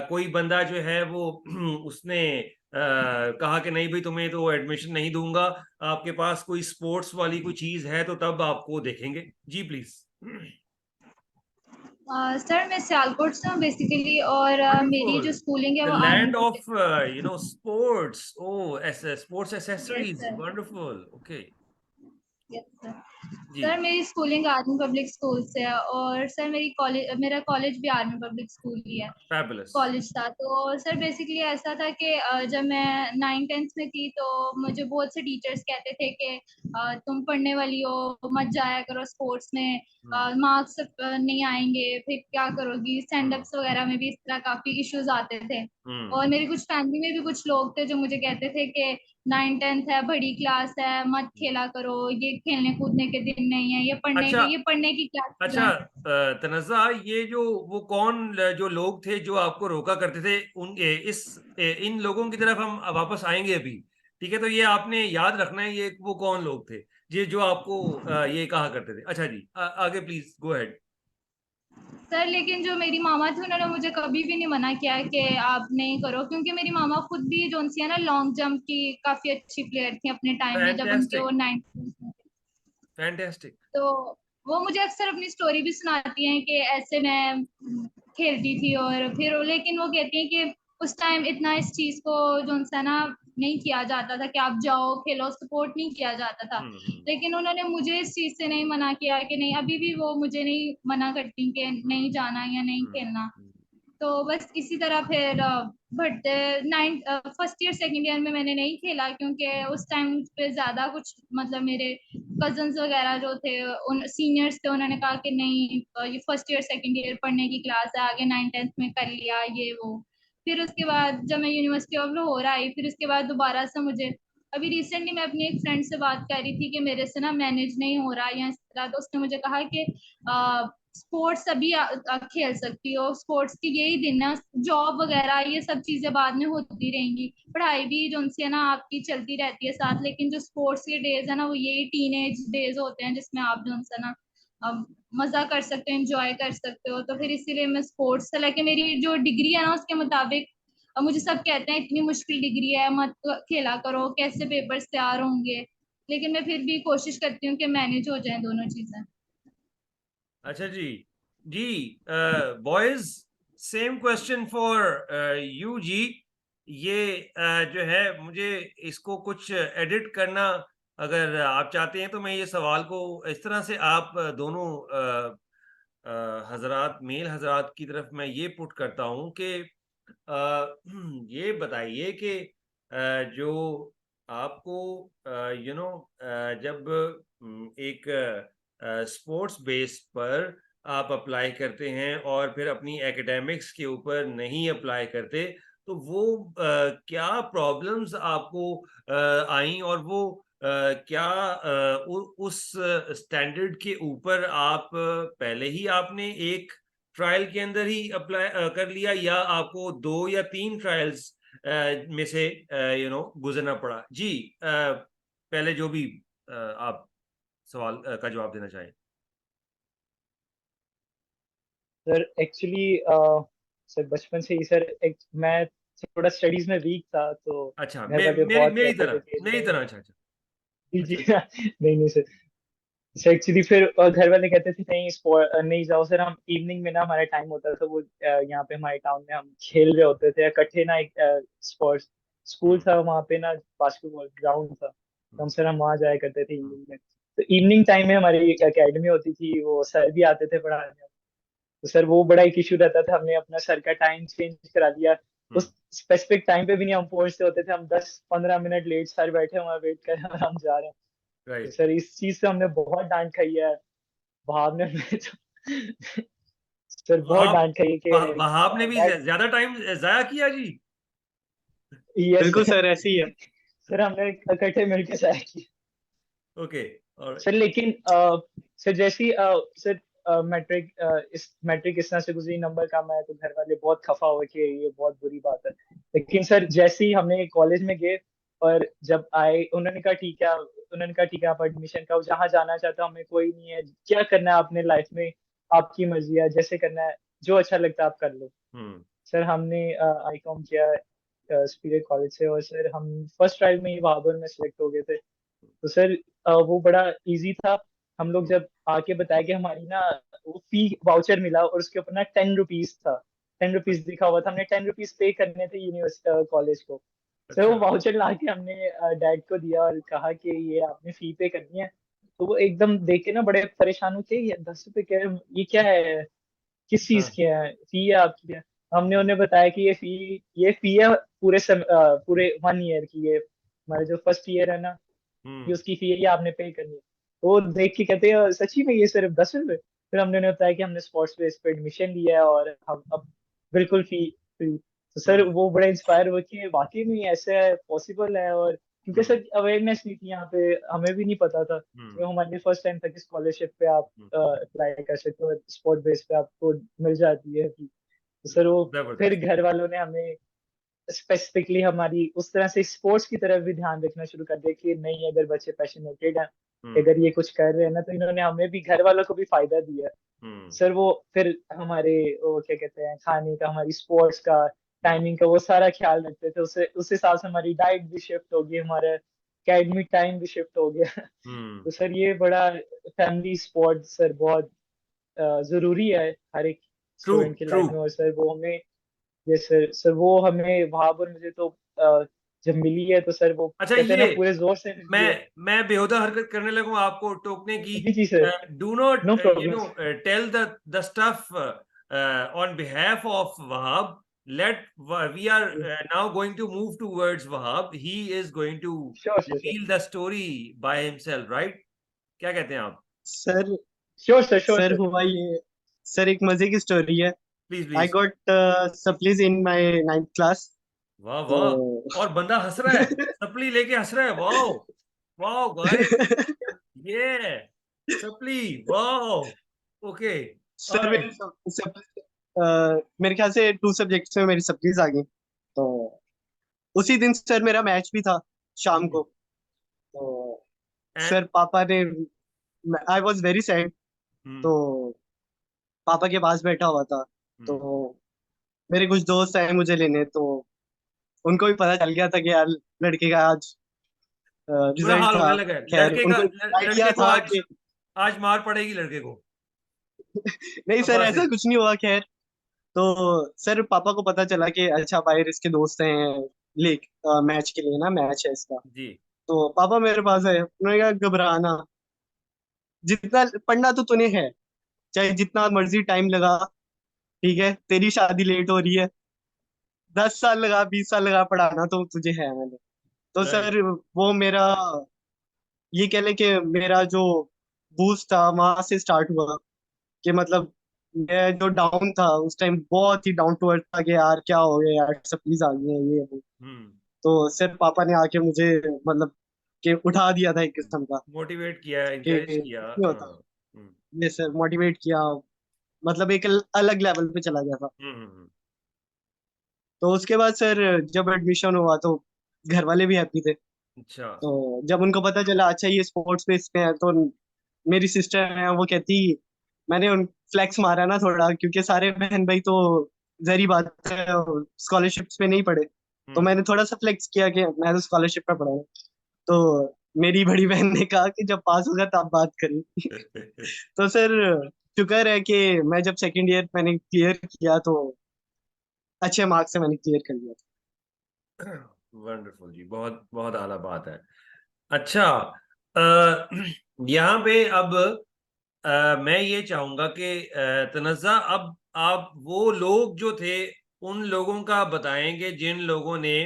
[SPEAKER 1] कोई बंदा जो है वो उसने कहा कि नहीं भाई तुम्हें तो एडमिशन नहीं दूंगा, आपके पास कोई स्पोर्ट्स वाली कोई चीज है तो तब आपको देखेंगे। जी प्लीज।
[SPEAKER 3] सर मैं सियालकोट से हूँ बेसिकली, और मेरी
[SPEAKER 1] वंडरफुल,
[SPEAKER 3] जो स्कूलिंग है
[SPEAKER 1] द
[SPEAKER 3] वो army
[SPEAKER 1] land
[SPEAKER 3] public.
[SPEAKER 1] Of sports, oh sports
[SPEAKER 3] yes
[SPEAKER 1] accessories,
[SPEAKER 3] sir.
[SPEAKER 1] Wonderful, okay.
[SPEAKER 3] Yes sir.
[SPEAKER 1] जी।
[SPEAKER 3] सर मेरी स्कूलिंग आर्मी पब्लिक स्कूल से है, और सर मेरा कॉलेज भी आर्मी पब्लिक स्कूल ही है,
[SPEAKER 1] फैबुलस।
[SPEAKER 3] कॉलेज था। तो सर बेसिकली ऐसा था कि जब मैं 9th-10th में थी तो मुझे बहुत से टीचर्स कहते थे कि तुम पढ़ने वाली हो, मत जाया करो स्पोर्ट्स में, मार्क्स नहीं आएंगे, फिर क्या करोगी। स्टैंड अप्स वगैरह में भी इस तरह काफी इश्यूज आते थे। और मेरी कुछ फैमिली में भी कुछ लोग थे जो मुझे कहते थे कि 9th-10th है, बड़ी क्लास है, मत खेला करो, ये खेलने कूदने के दिन नहीं है,
[SPEAKER 1] अच्छा।
[SPEAKER 3] ये पढ़ने की क्लासेस
[SPEAKER 1] अच्छा,
[SPEAKER 3] हैं।
[SPEAKER 1] तनज़्ज़ा, ये जो वो कौन जो लोग थे जो आपको रोका करते थे, इन लोगों की तरफ हम वापस आएंगे अभी। ठीक है, तो ये आपने याद रखना है, ये वो कौन लोग थे ये जो आपको ये कहा करते थे। अच्छा जी, आगे प्लीज गो अहेड।
[SPEAKER 3] सर लेकिन जो मेरी मामा थी उन्होंने मुझे कभी भी नहीं मना किया है कि आप नहीं करो, क्योंकि मेरी मामा खुद भी जो सी है ना लॉन्ग जंप की काफी अच्छी प्लेयर थी अपने टाइम में, जब उनके वो
[SPEAKER 1] फैंटेस्टिक,
[SPEAKER 3] 9th।
[SPEAKER 1] फैंटेस्टिक।
[SPEAKER 3] तो वो मुझे अक्सर अपनी स्टोरी भी सुनाती हैं कि ऐसे मैं खेलती थी, और फिर लेकिन वो कहती हैं कि उस टाइम इतना इस चीज को जो है ना नहीं किया जाता था कि आप जाओ खेलो, सपोर्ट नहीं किया जाता था। लेकिन उन्होंने मुझे इस चीज से नहीं मना किया कि नहीं, अभी भी वो मुझे नहीं मना करती कि नहीं जाना या नहीं खेलना। तो बस इसी तरह फिर बढ़ते 1st ईयर 2nd ईयर में मैंने नहीं खेला, क्योंकि उस टाइम पे ज्यादा कुछ मतलब मेरे कजन्स वगैरह जो थे उन सीनियर्स थे, उन्होंने कहा कि नहीं ये 1st ईयर 2nd ईयर पढ़ने की क्लास है, आगे 9th-10th में कर लिया ये वो। फिर उसके बाद जब मैं यूनिवर्सिटी ऑफ लाहौर आई, फिर उसके बाद दोबारा से मुझे अभी रिसेंटली मैं अपनी एक फ्रेंड से बात कर रही थी कि मेरे से ना मैनेज नहीं हो रहा या इस तरह। तो उसने मुझे कहा कि स्पोर्ट्स अभी खेल सकती हो, स्पोर्ट्स की यही दिन है, जॉब वगैरह ये सब चीजें बाद में होती रहेंगी, पढ़ाई भी जो है ना आपकी चलती रहती है साथ, लेकिन जो स्पोर्ट्स के डेज है ना वो यही टीनेज डेज होते हैं जिसमें आप जो है ना मजा कर सकते हो, एंजॉय कर सकते हो। तो फिर इसीलिए मैं स्पोर्ट्स से लेके मेरी जो डिग्री है ना उसके मुताबिक मुझे सब कहते हैं इतनी मुश्किल डिग्री है, मत खेला करो, कैसे पेपर्स तैयार होंगे, लेकिन मैं फिर भी कोशिश करती हूँ कि मैनेज हो जाए दोनों चीजें।
[SPEAKER 1] अच्छा जी। जी, boys, same question for you जी। ये जो है मुझे इसको कुछ एडिट करना अगर आप चाहते हैं तो मैं ये सवाल को इस तरह से आप दोनों हजरात, मेल हजरात की तरफ मैं ये पुट करता हूँ कि ये बताइए कि जो आपको जब एक स्पोर्ट्स बेस पर आप अप्लाई करते हैं और फिर अपनी एकेडमिक्स के ऊपर नहीं अप्लाई करते, तो वो क्या प्रॉब्लम्स आपको आई, और वो क्या उस स्टैंडर्ड के ऊपर आप पहले ही आपने एक ट्रायल के अंदर ही अप्लाई कर लिया, या आपको 2 या 3 ट्रायल्स में से गुजरना पड़ा? जी, पहले जो भी आप सवाल का जवाब देना चाहें।
[SPEAKER 2] सर एक्चुअली सर बचपन से ही सर मैं थोड़ा स्टडीज में वीक था, तो
[SPEAKER 1] अच्छा,
[SPEAKER 2] घर वाले बहुत
[SPEAKER 1] मेरी
[SPEAKER 2] कहते थे
[SPEAKER 1] तरह,
[SPEAKER 2] कि
[SPEAKER 1] मेरी
[SPEAKER 2] नहीं।
[SPEAKER 1] तरह। अच्छा, अच्छा।
[SPEAKER 2] जी जी
[SPEAKER 1] अच्छा।
[SPEAKER 2] नहीं नहीं सर। सर एक्चुअली फिर घर वाले कहते थे नहीं स्पोर्ट नहीं जाओ सर। हम इवनिंग में ना हमारा टाइम होता था, वो यहाँ पे हमारे टाउन में हम खेल रहे होते थे इकट्ठे ना। एक स्पोर्ट्स स्कूल
[SPEAKER 1] हम्म,
[SPEAKER 2] था वहाँ पे ना, बास्केटबॉल ग्राउंड था, तो हम
[SPEAKER 1] हम्म,
[SPEAKER 2] सर हम वहाँ जाया करते थे
[SPEAKER 1] हम्म,
[SPEAKER 2] इवनिंग में। तो इवनिंग टाइम में हमारी एकेडमी होती थी, वो सर भी आते थे पढ़ाने। तो सर वो बड़ा एक इशू रहता था, हमने अपना सर का टाइम चेंज करा दिया।
[SPEAKER 1] हम्म,
[SPEAKER 2] उस स्पेसिफिक टाइम पे भी नहीं हम पहुंचते होते थे, हम 10-15 मिनट लेट सर बैठे हुए वेट कर रहे हैं और हम जा रहे हैं। तो
[SPEAKER 1] राइट।
[SPEAKER 2] सर इस चीज से हमने बहुत डांट खाई है। वहाब ने हमें तो सर बहुत
[SPEAKER 1] वहाब
[SPEAKER 2] डांट खाई है कि
[SPEAKER 1] वहाब ने भी
[SPEAKER 2] दैट।
[SPEAKER 1] ज्यादा टाइम जाया किया जी।
[SPEAKER 2] यस
[SPEAKER 4] बिल्कुल सर, ऐसे ही है।
[SPEAKER 2] सर हमने इकट्ठे मिलकर ट्राई किया।
[SPEAKER 1] ओके। और
[SPEAKER 2] सर लेकिन सर जैसे ही सर मैट्रिक इस मैट्रिक इस तरह से गुजरी, नंबर कम आया, तो घर वाले बहुत खफा हुए कि ये बहुत बुरी बात है। लेकिन सर जैसे ही हमने कॉलेज में गए और जब आए, उन्होंने कहा ठीक है आप एडमिशन का जहाँ जाना चाहते हो, हमें कोई नहीं है, क्या करना है अपने लाइफ में आपकी मर्जी है, जैसे करना है जो अच्छा लगता है आप कर लो।
[SPEAKER 1] हम्म,
[SPEAKER 2] सर हमने आई कॉम किया स्पीरिट कॉलेज से, और सर हम फर्स्ट ट्रायल में ही वहां में सिलेक्ट हो गए थे। तो सर वो बड़ा इजी था। हम लोग जब आके बताया कि हमारी ना वो फी वाउचर मिला और उसके ऊपर ना 10 रुपीज था, 10 रुपीज लिखा हुआ था, हमने 10 रुपीज पे करने थे यूनिवर्सिटी कॉलेज को। सर वो
[SPEAKER 1] अच्छा।
[SPEAKER 2] वाउचर ला के हमने डैड को दिया और कहा कि ये आपने फी पे करनी है। तो वो एकदम देख के ना बड़े परेशान हुए कि ये 10 रुपए क्या है, ये क्या है, किस चीज
[SPEAKER 1] हाँ।
[SPEAKER 2] की है फी है आपकी है। हमने उन्हें बताया कि ये फी है पूरे 1 ईयर की, ये हमारा जो फर्स्ट ईयर है ना, ये
[SPEAKER 1] हम्म,
[SPEAKER 2] उसकी फी है, ये आपने पे करनी है। तो वो देख के कहते हैं सच्ची में ये सिर्फ 10 रुपए?" फिर हमने उन्हें बताया कि हमने स्पोर्ट्स बेस पे एडमिशन लिया है और हम अब बिल्कुल फी फ्री। तो सर
[SPEAKER 1] हम्म,
[SPEAKER 2] वो बड़े इंस्पायर हुए कि वाकई में ऐसा है, पॉसिबल है। और क्योंकि
[SPEAKER 1] हम्म,
[SPEAKER 2] सर अवेयरनेस नहीं थी यहाँ पे, हमें भी नहीं पता था।
[SPEAKER 1] हम्म,
[SPEAKER 2] तो हमारे फर्स्ट टाइम था कि स्कॉलरशिप पे आप
[SPEAKER 1] हम्म,
[SPEAKER 2] अप्लाई कर सकते हो, स्पोर्ट बेस पे आपको मिल जाती है। तो सर वो फिर
[SPEAKER 1] जबरदस्त।
[SPEAKER 2] घर वालों ने हमें स्पेसिफिकली हमारी उस तरह से स्पोर्ट्स की तरफ भी ध्यान रखना शुरू कर दिया कि नहीं, अगर बच्चे पैशनेटेड हैं,
[SPEAKER 1] हम्म,
[SPEAKER 2] अगर ये कुछ कर रहे हैं ना, तो इन्होंने हमें भी, घर वालों को भी फायदा दिया।
[SPEAKER 1] हम्म,
[SPEAKER 2] सर वो फिर हमारे वो क्या कहते हैं, खाने का, हमारी स्पोर्ट्स का
[SPEAKER 1] हम्म,
[SPEAKER 2] टाइमिंग का वो सारा ख्याल रखते थे। उससे उस हिसाब से हमारी डाइट भी शिफ्ट हो गई, हमारा एकेडमिक टाइम भी शिफ्ट हो गया।
[SPEAKER 1] हम्म।
[SPEAKER 2] तो सर ये बड़ा फैमिली स्पोर्ट सर बहुत जरूरी है हर एक
[SPEAKER 1] ट्रू,
[SPEAKER 2] स्टूडेंट की
[SPEAKER 1] ट्रू।
[SPEAKER 2] लाइफ में। और सर वो हमें, ये सर वो हमें वहां पर मुझे तो जब मिली है तो सर वो
[SPEAKER 1] अच्छा,
[SPEAKER 2] कहते हैं
[SPEAKER 1] ये
[SPEAKER 2] ना पूरे जोर से मिली है।
[SPEAKER 1] मैं बेहुदा हरकत करने लगूं आपको टोकने की।
[SPEAKER 2] जी जी sir.
[SPEAKER 1] Do not
[SPEAKER 2] no problem.
[SPEAKER 1] Tell the stuff on behalf of Wahab. Let we are now going to move towards Wahab. He is going to
[SPEAKER 2] sure sure sir.
[SPEAKER 1] Reveal the story by himself, right? क्या कहते हैं आप?
[SPEAKER 4] Sir
[SPEAKER 2] sure sir sure
[SPEAKER 4] sir
[SPEAKER 2] sir.
[SPEAKER 4] हुआ ये, sir एक मजे की story है।
[SPEAKER 1] Please,
[SPEAKER 4] I
[SPEAKER 1] please.
[SPEAKER 4] Got supplies in my 9th class.
[SPEAKER 1] वाह,
[SPEAKER 4] तो
[SPEAKER 1] वाह! और बंदा हंस रहा है, सप्ली लेके हंस रहा है। वाह, वाह गाइस, ये सप्ली, वाह। ओके।
[SPEAKER 4] Sir
[SPEAKER 1] alright.
[SPEAKER 4] मेरे ख्याल से 2 सब्जेक्ट्स में मेरी सप्लीज आ गई। तो उसी दिन सर मेरा मैच भी था शाम को। तो
[SPEAKER 1] एंड
[SPEAKER 4] सर पापा ने, आई वॉज वेरी सैड। तो पापा के पास बैठा हुआ था। तो मेरे कुछ दोस्त आए मुझे लेने, तो उनको भी पता चल गया था कि यार लड़के का आज
[SPEAKER 1] बुरा
[SPEAKER 4] रिजल्ट
[SPEAKER 1] हाल
[SPEAKER 4] था।
[SPEAKER 1] होने लगा है
[SPEAKER 4] खैर
[SPEAKER 1] लड़के का।
[SPEAKER 4] उनको आइडिया
[SPEAKER 1] लड़के को
[SPEAKER 4] था
[SPEAKER 1] आज
[SPEAKER 4] कि
[SPEAKER 1] आज मार पड़ेगी लड़के को,
[SPEAKER 4] नहीं सर,
[SPEAKER 1] पापा से।
[SPEAKER 4] ऐसा कुछ नहीं हुआ। खैर, तो सर पापा को पता चला कि अच्छा बाहर इसके दोस्त हैं, ले मैच के लिए ना, मैच है इसका।
[SPEAKER 1] जी।
[SPEAKER 4] तो पापा मेरे पास आए, उन्होंने कहा घबराना, जितना पढ़ना तो तूने है, चाहे जितना मर्जी टाइम लगा, ठीक है, तेरी शादी लेट हो रही है, 10 साल लगा 20 साल लगा पढ़ाना तो तुझे है मैंने। तो
[SPEAKER 1] राइट।
[SPEAKER 4] सर वो मेरा, ये कह ले कि मेरा जो बूस्ट था वहां से स्टार्ट हुआ। कि मतलब मैं जो डाउन था उस टाइम, बहुत ही डाउन टू अर्थ था कि यार क्या हो गया यार, सब प्लीज आ गए ये वो।
[SPEAKER 1] हम्म।
[SPEAKER 4] तो सिर्फ पापा ने आके मुझे मतलब कि उठा दिया था एक किस्म का,
[SPEAKER 1] मोटिवेट किया,
[SPEAKER 4] कि
[SPEAKER 1] इंकरेज किया।
[SPEAKER 4] नहीं होता।
[SPEAKER 1] हाँ। हम्म।
[SPEAKER 4] ये सर मोटिवेट किया, मतलब एक अलग लेवल पे चला गया था।
[SPEAKER 1] हम्म।
[SPEAKER 4] तो उसके बाद सर जब एडमिशन हुआ तो घर वाले भी हैप्पी थे।
[SPEAKER 1] अच्छा।
[SPEAKER 4] तो जब उनको पता चला अच्छा ये स्पोर्ट्स बेस पे है, तो मेरी सिस्टर है वो कहती, मैंने उन फ्लेक्स मारा ना थोड़ा, क्योंकि सारे बहन भाई तो जरी बात है स्कॉलरशिप्स पे नहीं पढ़े। तो
[SPEAKER 1] हम्म।
[SPEAKER 4] मैंने थोड़ा सा फ्लेक्स किया कि मैं तो स्कॉलरशिप पे पढ़ा हूँ। तो मेरी बड़ी बहन ने कहा कि जब पास होगा तब बात करें। तो सर शुक्र है कि मैं जब सेकंड ईयर मैंने क्लियर किया तो अच्छे मार्क्स से मैंने क्लियर कर लिया।
[SPEAKER 1] वंडरफुल जी, बहुत बहुत आला बात है। अच्छा, यहाँ पे अब मैं ये चाहूंगा कि तनज़्ज़ा, अब आप वो लोग जो थे उन लोगों का बताएंगे जिन लोगों ने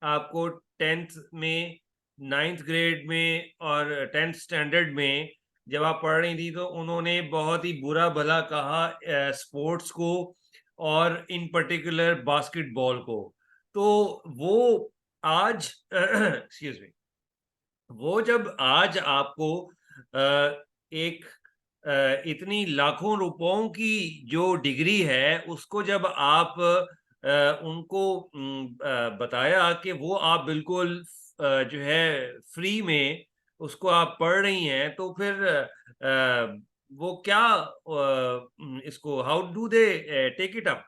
[SPEAKER 1] आपको 10th में, 9th ग्रेड में और 10th स्टैंडर्ड में जब आप पढ़ रही थी तो उन्होंने बहुत ही बुरा भला कहा स्पोर्ट्स को, और इन पर्टिकुलर बास्केटबॉल को। तो वो आज एक्सक्यूज मी, वो जब आज आपको एक इतनी लाखों रुपयों की जो डिग्री है उसको जब आप उनको बताया कि वो आप बिल्कुल जो है फ्री में उसको आप पढ़ रही हैं, तो फिर वो क्या इसको how do they take it up?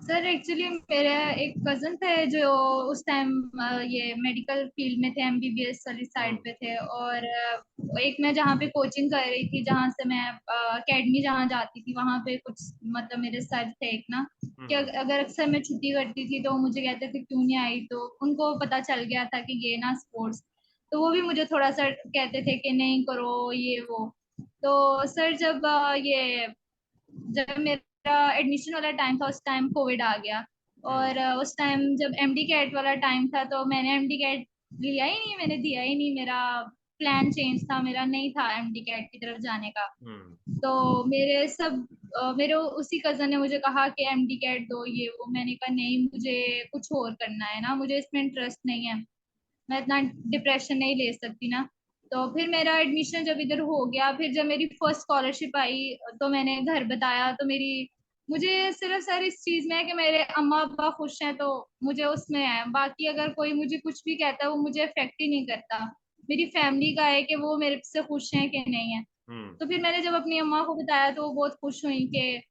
[SPEAKER 3] Sir actually मेरे एक कजन थे जो उस टाइम ये मेडिकल फील्ड में थे, एमबीबीएस वाली साइड पे थे। और एक मैं जहाँ पे कोचिंग कर रही थी, जहाँ से मैं अकेडमी जहाँ जाती थी, वहाँ पे कुछ मतलब मेरे सर थे एक ना, कि अगर अक्सर मैं छुट्टी करती थी तो मुझे कहते थे क्यों नहीं आई, तो उनको पता चल गया था कि ये ना स्पोर्ट्स, तो वो भी मुझे थोड़ा सा कहते थे कि नहीं करो ये वो। तो सर जब मेरा एडमिशन वाला टाइम था, उस टाइम कोविड आ गया। और उस टाइम जब एमडी कैट वाला टाइम था तो मैंने एमडी कैट लिया ही नहीं, मैंने दिया ही नहीं। मेरा प्लान चेंज था, मेरा नहीं था एमडी कैट की तरफ जाने का। तो मेरे उसी कजन ने मुझे कहा कि एमडी कैट दो ये वो। मैंने कहा नहीं, मुझे कुछ और करना है ना, मुझे इसमें इंटरेस्ट नहीं है, मैं इतना डिप्रेशन नहीं ले सकती ना। तो फिर मेरा एडमिशन जब इधर हो गया, फिर जब मेरी फर्स्ट स्कॉलरशिप आई तो मैंने घर बताया, तो मेरी मुझे सिर्फ सर इस चीज में है कि मेरे अम्मा अब्बा खुश हैं तो मुझे उसमें है। बाकी अगर कोई मुझे कुछ भी कहता है वो मुझे अफेक्ट ही नहीं करता। मेरी फैमिली का है कि वो मेरे से खुश हैं कि नहीं है। तो फिर मैंने जब अपनी अम्मा को बताया तो वो बहुत खुश हुई कि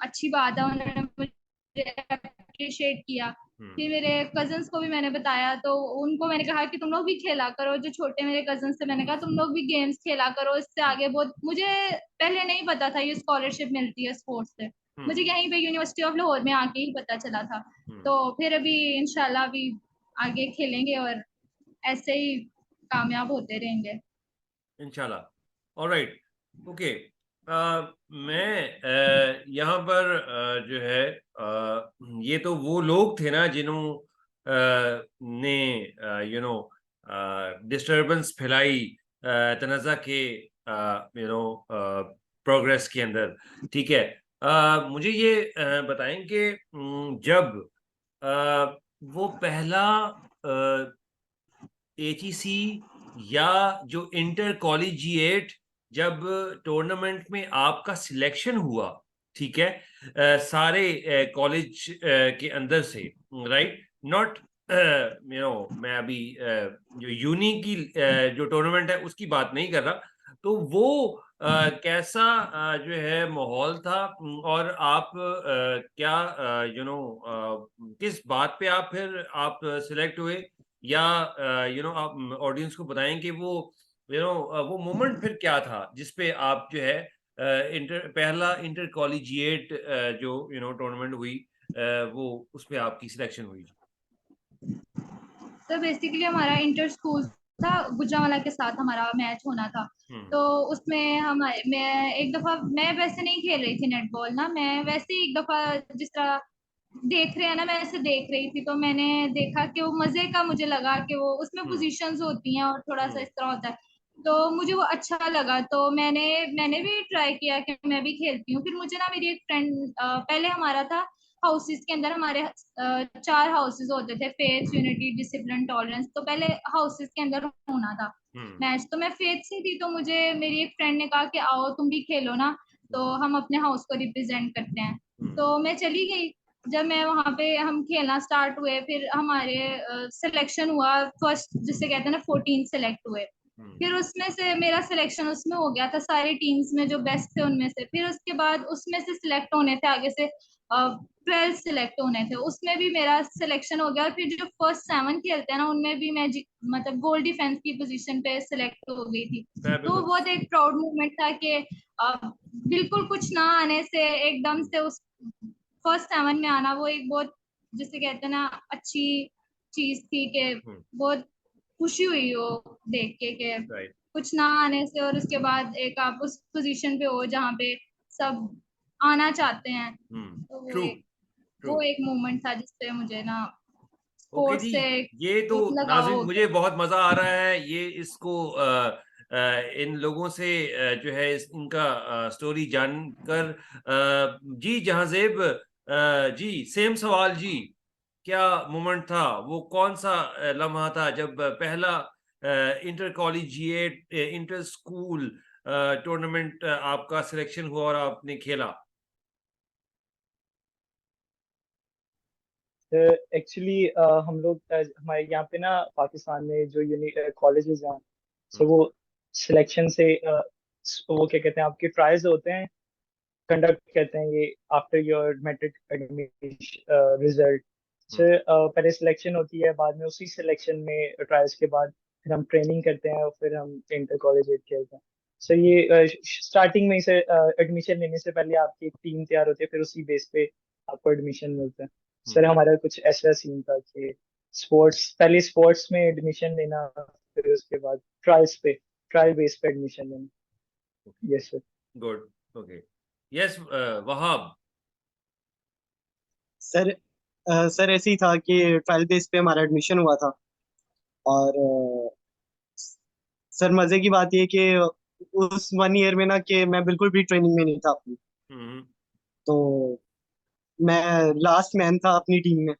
[SPEAKER 3] अच्छी बात है, उन्होंने मुझे अप्रिशिएट किया। फिर मेरे कजन्स को भी मैंने बताया, तो उनको मैंने कहा कि तुम लोग भी खेला करो, जो छोटे मेरे कजन्स थे मैंने कहा तुम लोग भी गेम्स खेला करो, इससे आगे बहुत। मुझे पहले नहीं पता था ये स्कॉलरशिप मिलती है स्पोर्ट्स से, मुझे यहीं पे यूनिवर्सिटी ऑफ लाहौर में आके ही पता चला था। तो फिर अभी इंशाल्लाह अभी आगे खेलेंगे और ऐसे ही कामयाब होते रहेंगे
[SPEAKER 1] इंशाल्लाह। Alright, okay. मैं यहाँ पर जो है ये तो वो लोग थे ना जिन्हों ने डिस्टरबेंस फैलाई तनाज़ा के प्रोग्रेस के अंदर, ठीक है। मुझे ये बताएं कि जब वो पहला एचईसी या जो इंटर कॉलेजिएट जब टूर्नामेंट में आपका सिलेक्शन हुआ, ठीक है, सारे कॉलेज के अंदर से, राइट, नॉट मैं अभी जो यूनी की जो टूर्नामेंट है उसकी बात नहीं कर रहा। तो वो कैसा जो है माहौल था, और आप क्या किस बात पे आप फिर आप सिलेक्ट हुए, या आप ऑडियंस को बताएं कि वो वो मोमेंट फिर क्या था जिसपे आप जो है पहला इंटर कॉलेजिएट जो टूर्नामेंट हुई, वो उस पे आपकी सिलेक्शन हुई।
[SPEAKER 3] तो बेसिकली हमारा इंटर स्कूल था, गुजरांवाला के साथ हमारा मैच होना था। तो उसमें मैं एक दफा, मैं वैसे नहीं खेल रही थी नेटबॉल ना, मैं वैसे ही एक दफा जिस तरह देख रहे हैं ना, मैं ऐसे देख रही थी, तो मैंने देखा कि वो मजे का, मुझे लगा कि वो उसमें पोजीशंस होती हैं और थोड़ा सा इस तरह होता है, तो मुझे वो अच्छा लगा। तो मैंने भी ट्राई किया कि मैं भी खेलती हूँ। फिर मुझे ना मेरी एक फ्रेंड, पहले हमारा था हाउसेस के अंदर, हमारे 4 हाउसेस होते थे, फेथ, यूनिटी, डिसिप्लिन, टॉलरेंस। तो पहले हाउसेस के अंदर होना था मैच, तो मैं फेथ से थी, तो मुझे मेरी एक फ्रेंड ने कहा कि आओ तुम भी खेलो ना, तो हम अपने हाउस को रिप्रेजेंट करते हैं। तो मैं चली गई। जब मैं वहां पे, हम खेलना स्टार्ट हुए, फिर हमारे सिलेक्शन हुआ, फर्स्ट जिसे कहते हैं ना 14 सेलेक्ट हुए। फिर उसमें से मेरा सिलेक्शन उसमें हो गया था, सारी टीम्स में जो बेस्ट थे उनमें से। फिर उसके बाद उसमें से सिलेक्ट होने थे आगे से 12 सिलेक्ट होने थे, उसमें भी मेरा सिलेक्शन हो गया। और फिर जो फर्स्ट 7 खेलते हैं ना, उनमें भी मैं मतलब गोल डिफेंस की पोजीशन पे सिलेक्ट हो गई थी। तो वो बहुत एक प्राउड मोमेंट था कि बिल्कुल कुछ ना आने से एकदम से उस फर्स्ट 7 में आना, वो एक बहुत, जिसे कहते हैं ना, अच्छी चीज थी कि बहुत खुशी हुई वो देख के कि कुछ ना आने से, और उसके बाद एक आप उस पोजीशन पे हो जहाँ पे सब आना चाहते हैं। तो वो एक मोमेंट था जिसपे मुझे ना
[SPEAKER 1] ओके
[SPEAKER 3] स्पोर्ट्स
[SPEAKER 1] जी,
[SPEAKER 3] से
[SPEAKER 1] ये तो
[SPEAKER 3] बहुत लगाव
[SPEAKER 1] नाज़रीन
[SPEAKER 3] हो
[SPEAKER 1] मुझे
[SPEAKER 3] गया।
[SPEAKER 1] बहुत मजा आ रहा है ये इसको इन लोगों से जो है इनका स्टोरी जानकर। जी जहांजेब जी, सेम सवाल जी, क्या मोमेंट था, वो कौन सा लम्हा था जब पहला inter collegiate inter school tournament आपका सिलेक्शन हुआ और आपने खेला?
[SPEAKER 2] एक्चुअली हम लोग हमारे यहाँ पे ना पाकिस्तान में जो कॉलेजेस हैं, सो वो सिलेक्शन से वो क्या कहते हैं, आपके ट्रायल्स होते हैं, कंडक्ट करते हैं ये आफ्टर योर मैट्रिक रिजल्ट से। पहले सिलेक्शन होती है, बाद में उसी सिलेक्शन में ट्रायल्स के बाद फिर हम ट्रेनिंग करते हैं और फिर हम इंटर कॉलेज खेलते हैं। सो ये स्टार्टिंग में से एडमिशन लेने से पहले आपकी एक टीम तैयार होती है, फिर उसी बेस पे आपको एडमिशन मिलता है। सर हमारा कुछ ऐसा सीन था कि पहले स्पोर्ट्स में एडमिशन लेना, फिर उसके बाद ट्रायल बेस पे एडमिशन लेना। Yes sir.
[SPEAKER 1] Good, okay. Yes Wahab.
[SPEAKER 4] Sir sir ऐसे ही था कि ट्रायल बेस पे हमारा एडमिशन हुआ था। और सर मजे की बात ये कि उस 1 ईयर में ना कि मैं बिल्कुल भी ट्रेनिंग में नहीं था अपनी। तो मैं लास्ट मैन था अपनी टीम में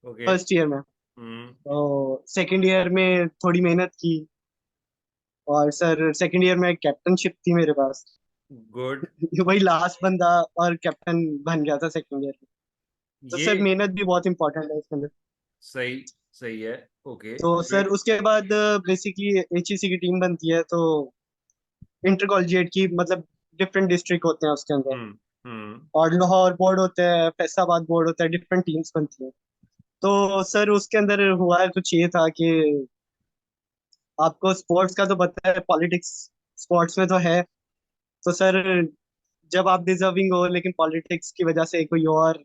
[SPEAKER 1] ओके।
[SPEAKER 4] फर्स्ट ईयर में। तो सेकंड ईयर में थोड़ी मेहनत की, और सर सेकंड ईयर में कैप्टनशिप थी मेरे पास।
[SPEAKER 1] गुड।
[SPEAKER 4] वही लास्ट बंदा और कैप्टन बन गया था सेकंड ईयर में। तो
[SPEAKER 1] ये
[SPEAKER 4] सर मेहनत भी बहुत इंपॉर्टेंट है इसके अंदर।
[SPEAKER 1] सही सही है। ओके,
[SPEAKER 4] तो सर
[SPEAKER 1] ग्रेट।
[SPEAKER 4] उसके बाद बेसिकली एचईसी की टीम बनती है, तो इंटर कॉलेजिएट की मतलब डिफरेंट डिस्ट्रिक्ट होते हैं उसके अंदर।
[SPEAKER 1] हम्म हम्म
[SPEAKER 4] और लाहौर बोर्ड होता है, फैसलाबाद बोर्ड होता है, डिफरेंट टीम्स बनती हैं। तो सर उसके अंदर हुआ है कुछ ये था कि आपको स्पोर्ट्स का तो पता है, पॉलिटिक्स स्पोर्ट्स में तो है। तो सर जब आप डिजर्विंग हो लेकिन पॉलिटिक्स की वजह से कोई और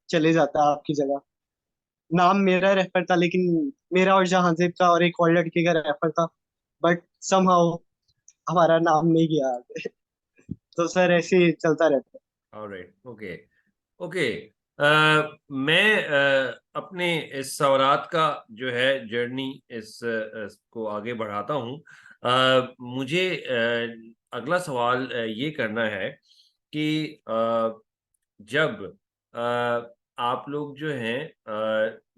[SPEAKER 4] चले जाता है आपकी जगह, नाम मेरा रेफर था लेकिन मेरा और जहांजीब का और एक और लड़के का रेफर था, बट समहाउ हमारा नाम नहीं गया आगे। तो सर ऐसे ही चलता रहता है।
[SPEAKER 1] Alright, okay okay. मैं अपने इस सवालात का जो है जर्नी को आगे बढ़ाता हूँ। मुझे अगला सवाल ये करना है कि जब आप लोग जो हैं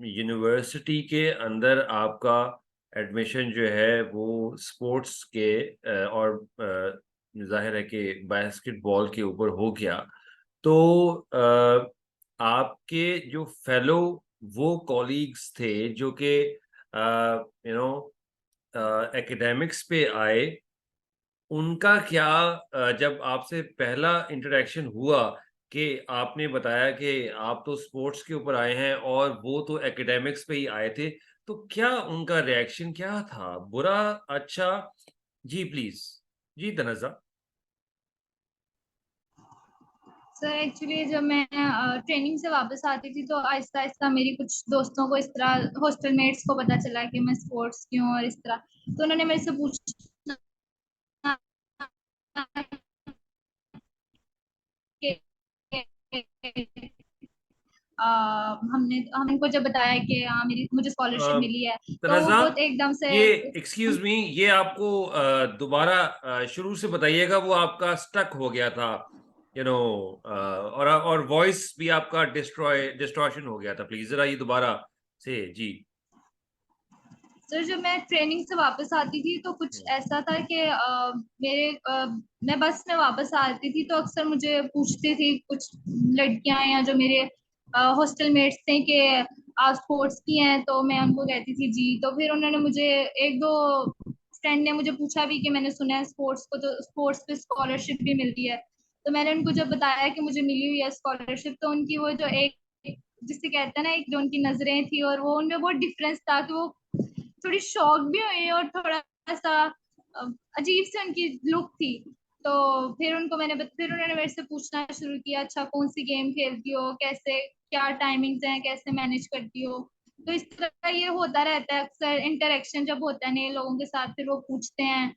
[SPEAKER 1] यूनिवर्सिटी के अंदर आपका एडमिशन जो है वो स्पोर्ट्स के और जाहिर है कि बास्केटबॉल के ऊपर हो गया, तो आपके जो फेलो वो कॉलीग्स थे जो कि यू नो एकेडमिक्स पे आए, उनका क्या जब आपसे पहला इंटरेक्शन हुआ कि आपने बताया कि आप तो स्पोर्ट्स के ऊपर आए हैं और वो तो एकेडमिक्स पे ही आए थे, तो क्या उनका रिएक्शन क्या था, बुरा, अच्छा? जी प्लीज, जी तनज़्ज़ा।
[SPEAKER 3] सर एक्चुअली जब मैं ट्रेनिंग से वापस आती थी तो आहिस्ता आहिस्ता मेरी कुछ दोस्तों को इस तरह हॉस्टल मेट्स को पता चला कि मैं स्पोर्ट्स की हूँ और इस तरह, तो उन्होंने मेरे से पूछा कि हमने हमको जब बताया कि मेरी मुझे स्कॉलरशिप मिली है तो वो
[SPEAKER 1] तनज़्ज़ा,
[SPEAKER 3] बहुत एकदम से।
[SPEAKER 1] ये एक्सक्यूज मी, ये आपको दोबारा शुरू से बताइएगा, वो आपका स्टक हो गया था, यू नो, और वॉइस भी आपका डिस्ट्रॉशन हो गया था। प्लीज जरा ये दोबारा से जी।
[SPEAKER 3] सर जब मैं ट्रेनिंग से वापस आती थी तो कुछ ऐसा था कि मैं बस में वापस आती थी तो अक्सर मुझे पूछती थी कुछ लड़कियां या जो मेरे हॉस्टल मेट्स थे कि आप स्पोर्ट्स की हैं, तो मैं उनको कहती थी जी। तो फिर उन्होंने मुझे, एक दो फ्रेंड ने मुझे पूछा भी कि मैंने सुना है स्पोर्ट्स को तो स्पोर्ट्स पे स्कॉलरशिप भी मिलती है। तो मैंने उनको जब बताया कि मुझे मिली हुई है स्कॉलरशिप, तो उनकी वो जो एक जिससे कहते हैं ना, एक जो उनकी नजरें थी और वो उनमें बहुत डिफरेंस था कि वो थोड़ी शॉक भी हुई और थोड़ा सा अजीब से उनकी लुक थी। तो फिर उन्होंने मेरे से पूछना शुरू किया, अच्छा कौन सी गेम खेलती हो, कैसे क्या टाइमिंग्स हैं, कैसे मैनेज करती हो। तो इस तरह ये होता रहता है, अक्सर इंटरेक्शन जब होता है नए लोगों के साथ फिर वो पूछते हैं,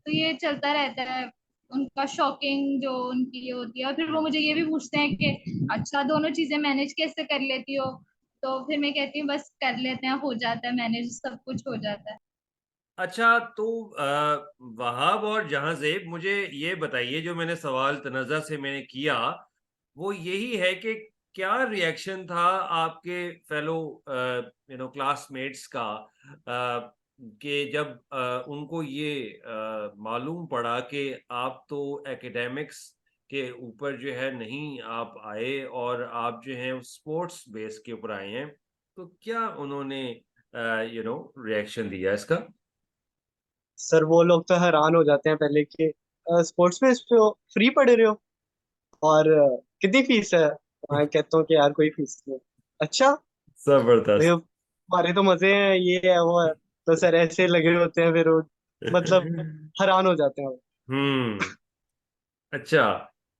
[SPEAKER 3] तो ये चलता रहता है उनका शॉकिंग जो उनकी ये होती है। और फिर वो मुझे ये भी पूछते हैं कि अच्छा दोनों चीजें मैनेज कैसे कर लेती हो। तो फिर मैं कहती हूँ बस कर लेते हैं, हो जाता है मैनेज, सब कुछ हो जाता है।
[SPEAKER 1] अच्छा, तो वहाब और जहांजेब, मुझे ये बताइए, जो मैंने सवाल तनज़्ज़ा से मैंने किया वो यही है कि क्या रिएक्शन था आपके फेलो क्लासमेट्स का, कि जब उनको ये मालूम पड़ा कि आप तो एकेडमिक्स के ऊपर जो है नहीं आप आए और आप जो हैं स्पोर्ट्स बेस के ऊपर आए हैं, तो क्या उन्होंने रिएक्शन दिया इसका?
[SPEAKER 4] सर वो लोग तो हैरान हो जाते हैं पहले कि स्पोर्ट्स में इस पे फ्री पढ़ रहे हो, और कितनी फीस है? मैं कहता हूँ कि यार कोई फीस नहीं। अच्छा भाई,
[SPEAKER 1] जबरदस्त।
[SPEAKER 4] हमारे तो मजे हैं, ये है वो है। तो सर ऐसे लगे होते हैं फिर वो, मतलब हैरान हो जाते हैं वो।
[SPEAKER 1] हम्म। अच्छा,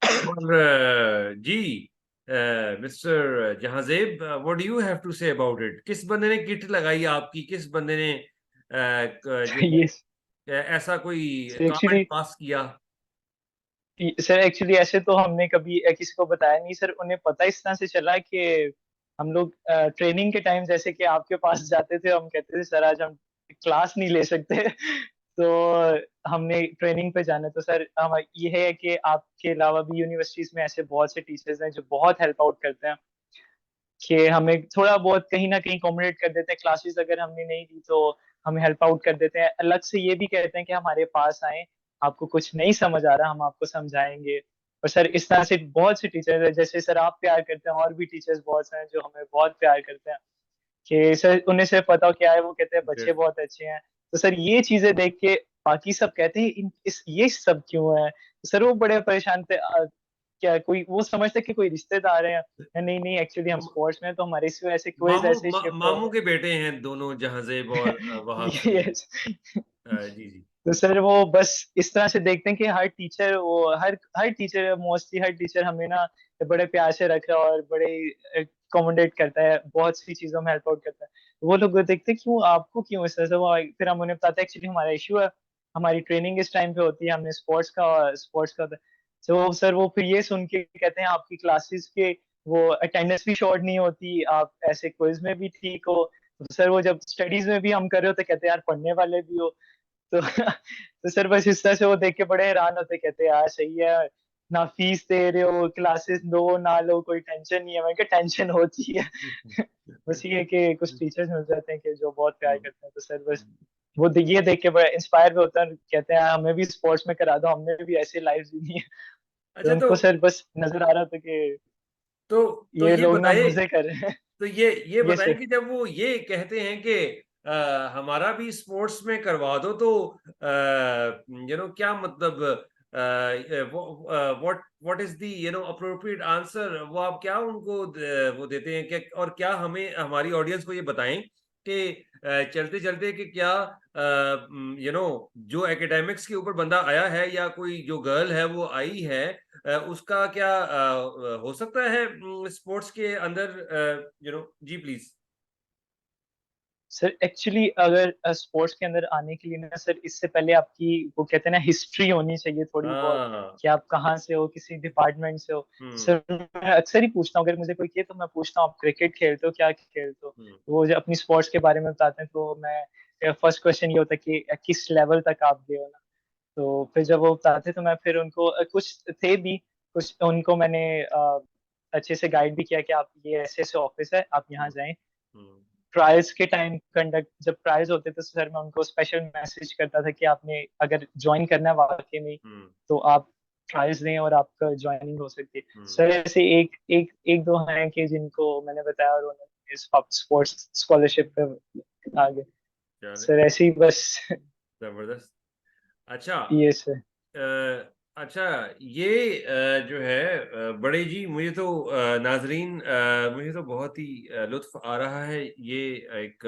[SPEAKER 1] और जी, mister Jahanzeb, what do you have to say about it? किस बंदे ने किट लगाई आपकी, किस बंदे ने जो है
[SPEAKER 2] ये
[SPEAKER 1] ऐसा कोई
[SPEAKER 2] एक्चुअली
[SPEAKER 1] कमेंट पास किया?
[SPEAKER 2] सर एक्चुअली ऐसे तो हमने कभी किसी को बताया नहीं सर। उन्हें पता इस तरह से चला कि हम लोग ट्रेनिंग के टाइम जैसे कि आपके पास जाते थे, हम कहते थे सर आज हम क्लास नहीं ले सकते तो हमने ट्रेनिंग पे जाना। तो सर हम ये है कि आपके अलावा भी यूनिवर्सिटीज में ऐसे बहुत से टीचर्स हैं जो बहुत हेल्प आउट करते हैं, कि हमें थोड़ा बहुत कहीं ना कहीं अकोमोडेट कर देते हैं। क्लासेस अगर हमने नहीं दी तो हमें हेल्प आउट कर देते हैं। अलग से ये भी कहते हैं कि हमारे पास आए, आपको कुछ नहीं समझ आ रहा हम आपको समझाएंगे। और सर इस तरह से बहुत से टीचर्स हैं, जैसे सर आप प्यार करते हैं और भी टीचर्स बहुत हैं जो हमें बहुत प्यार करते हैं, कि सर उन्हें सिर्फ पता हो क्या है, वो कहते हैं बच्चे बहुत अच्छे हैं। तो सर ये चीजें देख के बाकी सब कहते हैं ये सब क्यों है। तो सर वो बड़े परेशान थे। क्या कोई वो समझते कि कोई रिश्तेदार है, या नहीं नहीं एक्चुअली हम स्पोर्ट्स में हैं, तो हमारे इस वजह से क्विज ऐसे शिफ्ट हो
[SPEAKER 1] मामू के बेटे हैं दोनों, जहाजेब और वहाब
[SPEAKER 2] गए।
[SPEAKER 1] सलीम।
[SPEAKER 2] यस।
[SPEAKER 1] जी जी।
[SPEAKER 2] तो सर वो बस इस तरह से देखते हैं कि हर टीचर वो हर टीचर मोस्टली हर टीचर हमें ना बड़े प्यार से रख रहा है और बड़े अकोमोडेट करता है, बहुत सी चीजों में हेल्प आउट करता है। वो लोग देखते हैं क्यों आपको क्यों इस तरह से। वो फिर हम उन्हें बताते हैं एक्चुअली हमारा इशू है, हमारी ट्रेनिंग इस टाइम पे होती है, हमने स्पोर्ट्स का होता है। तो सर वो फिर ये सुन के कहते हैं आपकी क्लासेस के वो अटेंडेंस भी शॉर्ट नहीं होती, आप ऐसे क्विज में भी ठीक हो। तो सर वो जब स्टडीज में भी हम कर रहे होते कहते हैं यार पढ़ने वाले भी हो। तो तो सर बस इस तरह से वो देख के बड़े हैरान होते, कहते यार सही है, ना फीस दे रहे हो, क्लासेस लो ना लो, कोई टेंशन नहीं है। मैं क्या टेंशन होती है। बस ये है कि कुछ टीचर्स मिल जाते हैं कि जो बहुत प्यार करते हैं। तो सर बस वो ये देख के बड़ा इंस्पायर भी होता है, कहते हैं हमें भी स्पोर्ट्स में करा दो, हमने भी ऐसी लाइफ जीनी है। तो
[SPEAKER 1] अच्छा,
[SPEAKER 2] उनको सर बस नजर आ रहा था कि
[SPEAKER 1] तो तो
[SPEAKER 2] ये
[SPEAKER 1] ये
[SPEAKER 2] लोग ना
[SPEAKER 1] बताइए,
[SPEAKER 2] मजे कर रहे हैं।
[SPEAKER 1] तो ये
[SPEAKER 2] ये
[SPEAKER 1] बताएं
[SPEAKER 2] सर
[SPEAKER 1] कि जब वो ये कहते हैं कि हमारा भी स्पोर्ट्स में करवा दो, तो क्या मतलब, what what is the appropriate answer, वो आप क्या उनको वो देते हैं कि, और क्या हमें हमारी ऑडियंस को ये बताएं के चलते चलते कि क्या जो एकेडमिक्स के ऊपर बंदा आया है या कोई जो गर्ल है वो आई है, उसका क्या हो सकता है स्पोर्ट्स के अंदर, जी प्लीज।
[SPEAKER 2] सर एक्चुअली अगर स्पोर्ट्स के अंदर आने के लिए ना सर, इससे पहले आपकी वो कहते हैं ना हिस्ट्री होनी चाहिए थोड़ी बहुत,
[SPEAKER 1] हाँ।
[SPEAKER 2] कि आप कहाँ से हो, किसी डिपार्टमेंट से हो।
[SPEAKER 1] हम्म।
[SPEAKER 2] सर मैं अक्सर ही पूछता हूँ, अगर मुझे कोई कहे तो मैं पूछता हूँ आप क्रिकेट खेलते हो, क्या खेलते हो।
[SPEAKER 1] हम्म।
[SPEAKER 2] वो जो अपनी स्पोर्ट्स के बारे में बताते हैं तो मैं फर्स्ट क्वेश्चन ये होता है कि किस लेवल तक आप गए हो ना। तो फिर जब वो बताते तो मैं फिर उनको कुछ थे भी, कुछ उनको मैंने अच्छे से गाइड भी किया कि आप ये ऐसे ऐसे ऑफिस है, आप यहाँ
[SPEAKER 1] हम्म।
[SPEAKER 2] जाएं।
[SPEAKER 1] हम्म।
[SPEAKER 2] ट्रायल्स के टाइम कंडक्ट जब ट्रायल्स होते थे सर, मैं उनको स्पेशल मैसेज करता था कि आपने अगर ज्वाइन करना है वाकई में,
[SPEAKER 1] हम्म।
[SPEAKER 2] तो आप ट्रायल्स दें और आपका ज्वाइनिंग हो सकती है।
[SPEAKER 1] हम्म।
[SPEAKER 2] सर ऐसे एक एक एक दो हैं कि जिनको मैंने बताया और उन्होंने इस स्पोर्ट्स स्कॉलरशिप पे आ गए।
[SPEAKER 1] चले,
[SPEAKER 2] सर ऐसे ही बस।
[SPEAKER 1] जबरदस्त। अच्छा।
[SPEAKER 2] ये सर।
[SPEAKER 1] अच्छा, ये जो है बड़े जी, मुझे तो नाजरीन, मुझे तो बहुत ही लुत्फ आ रहा है। ये एक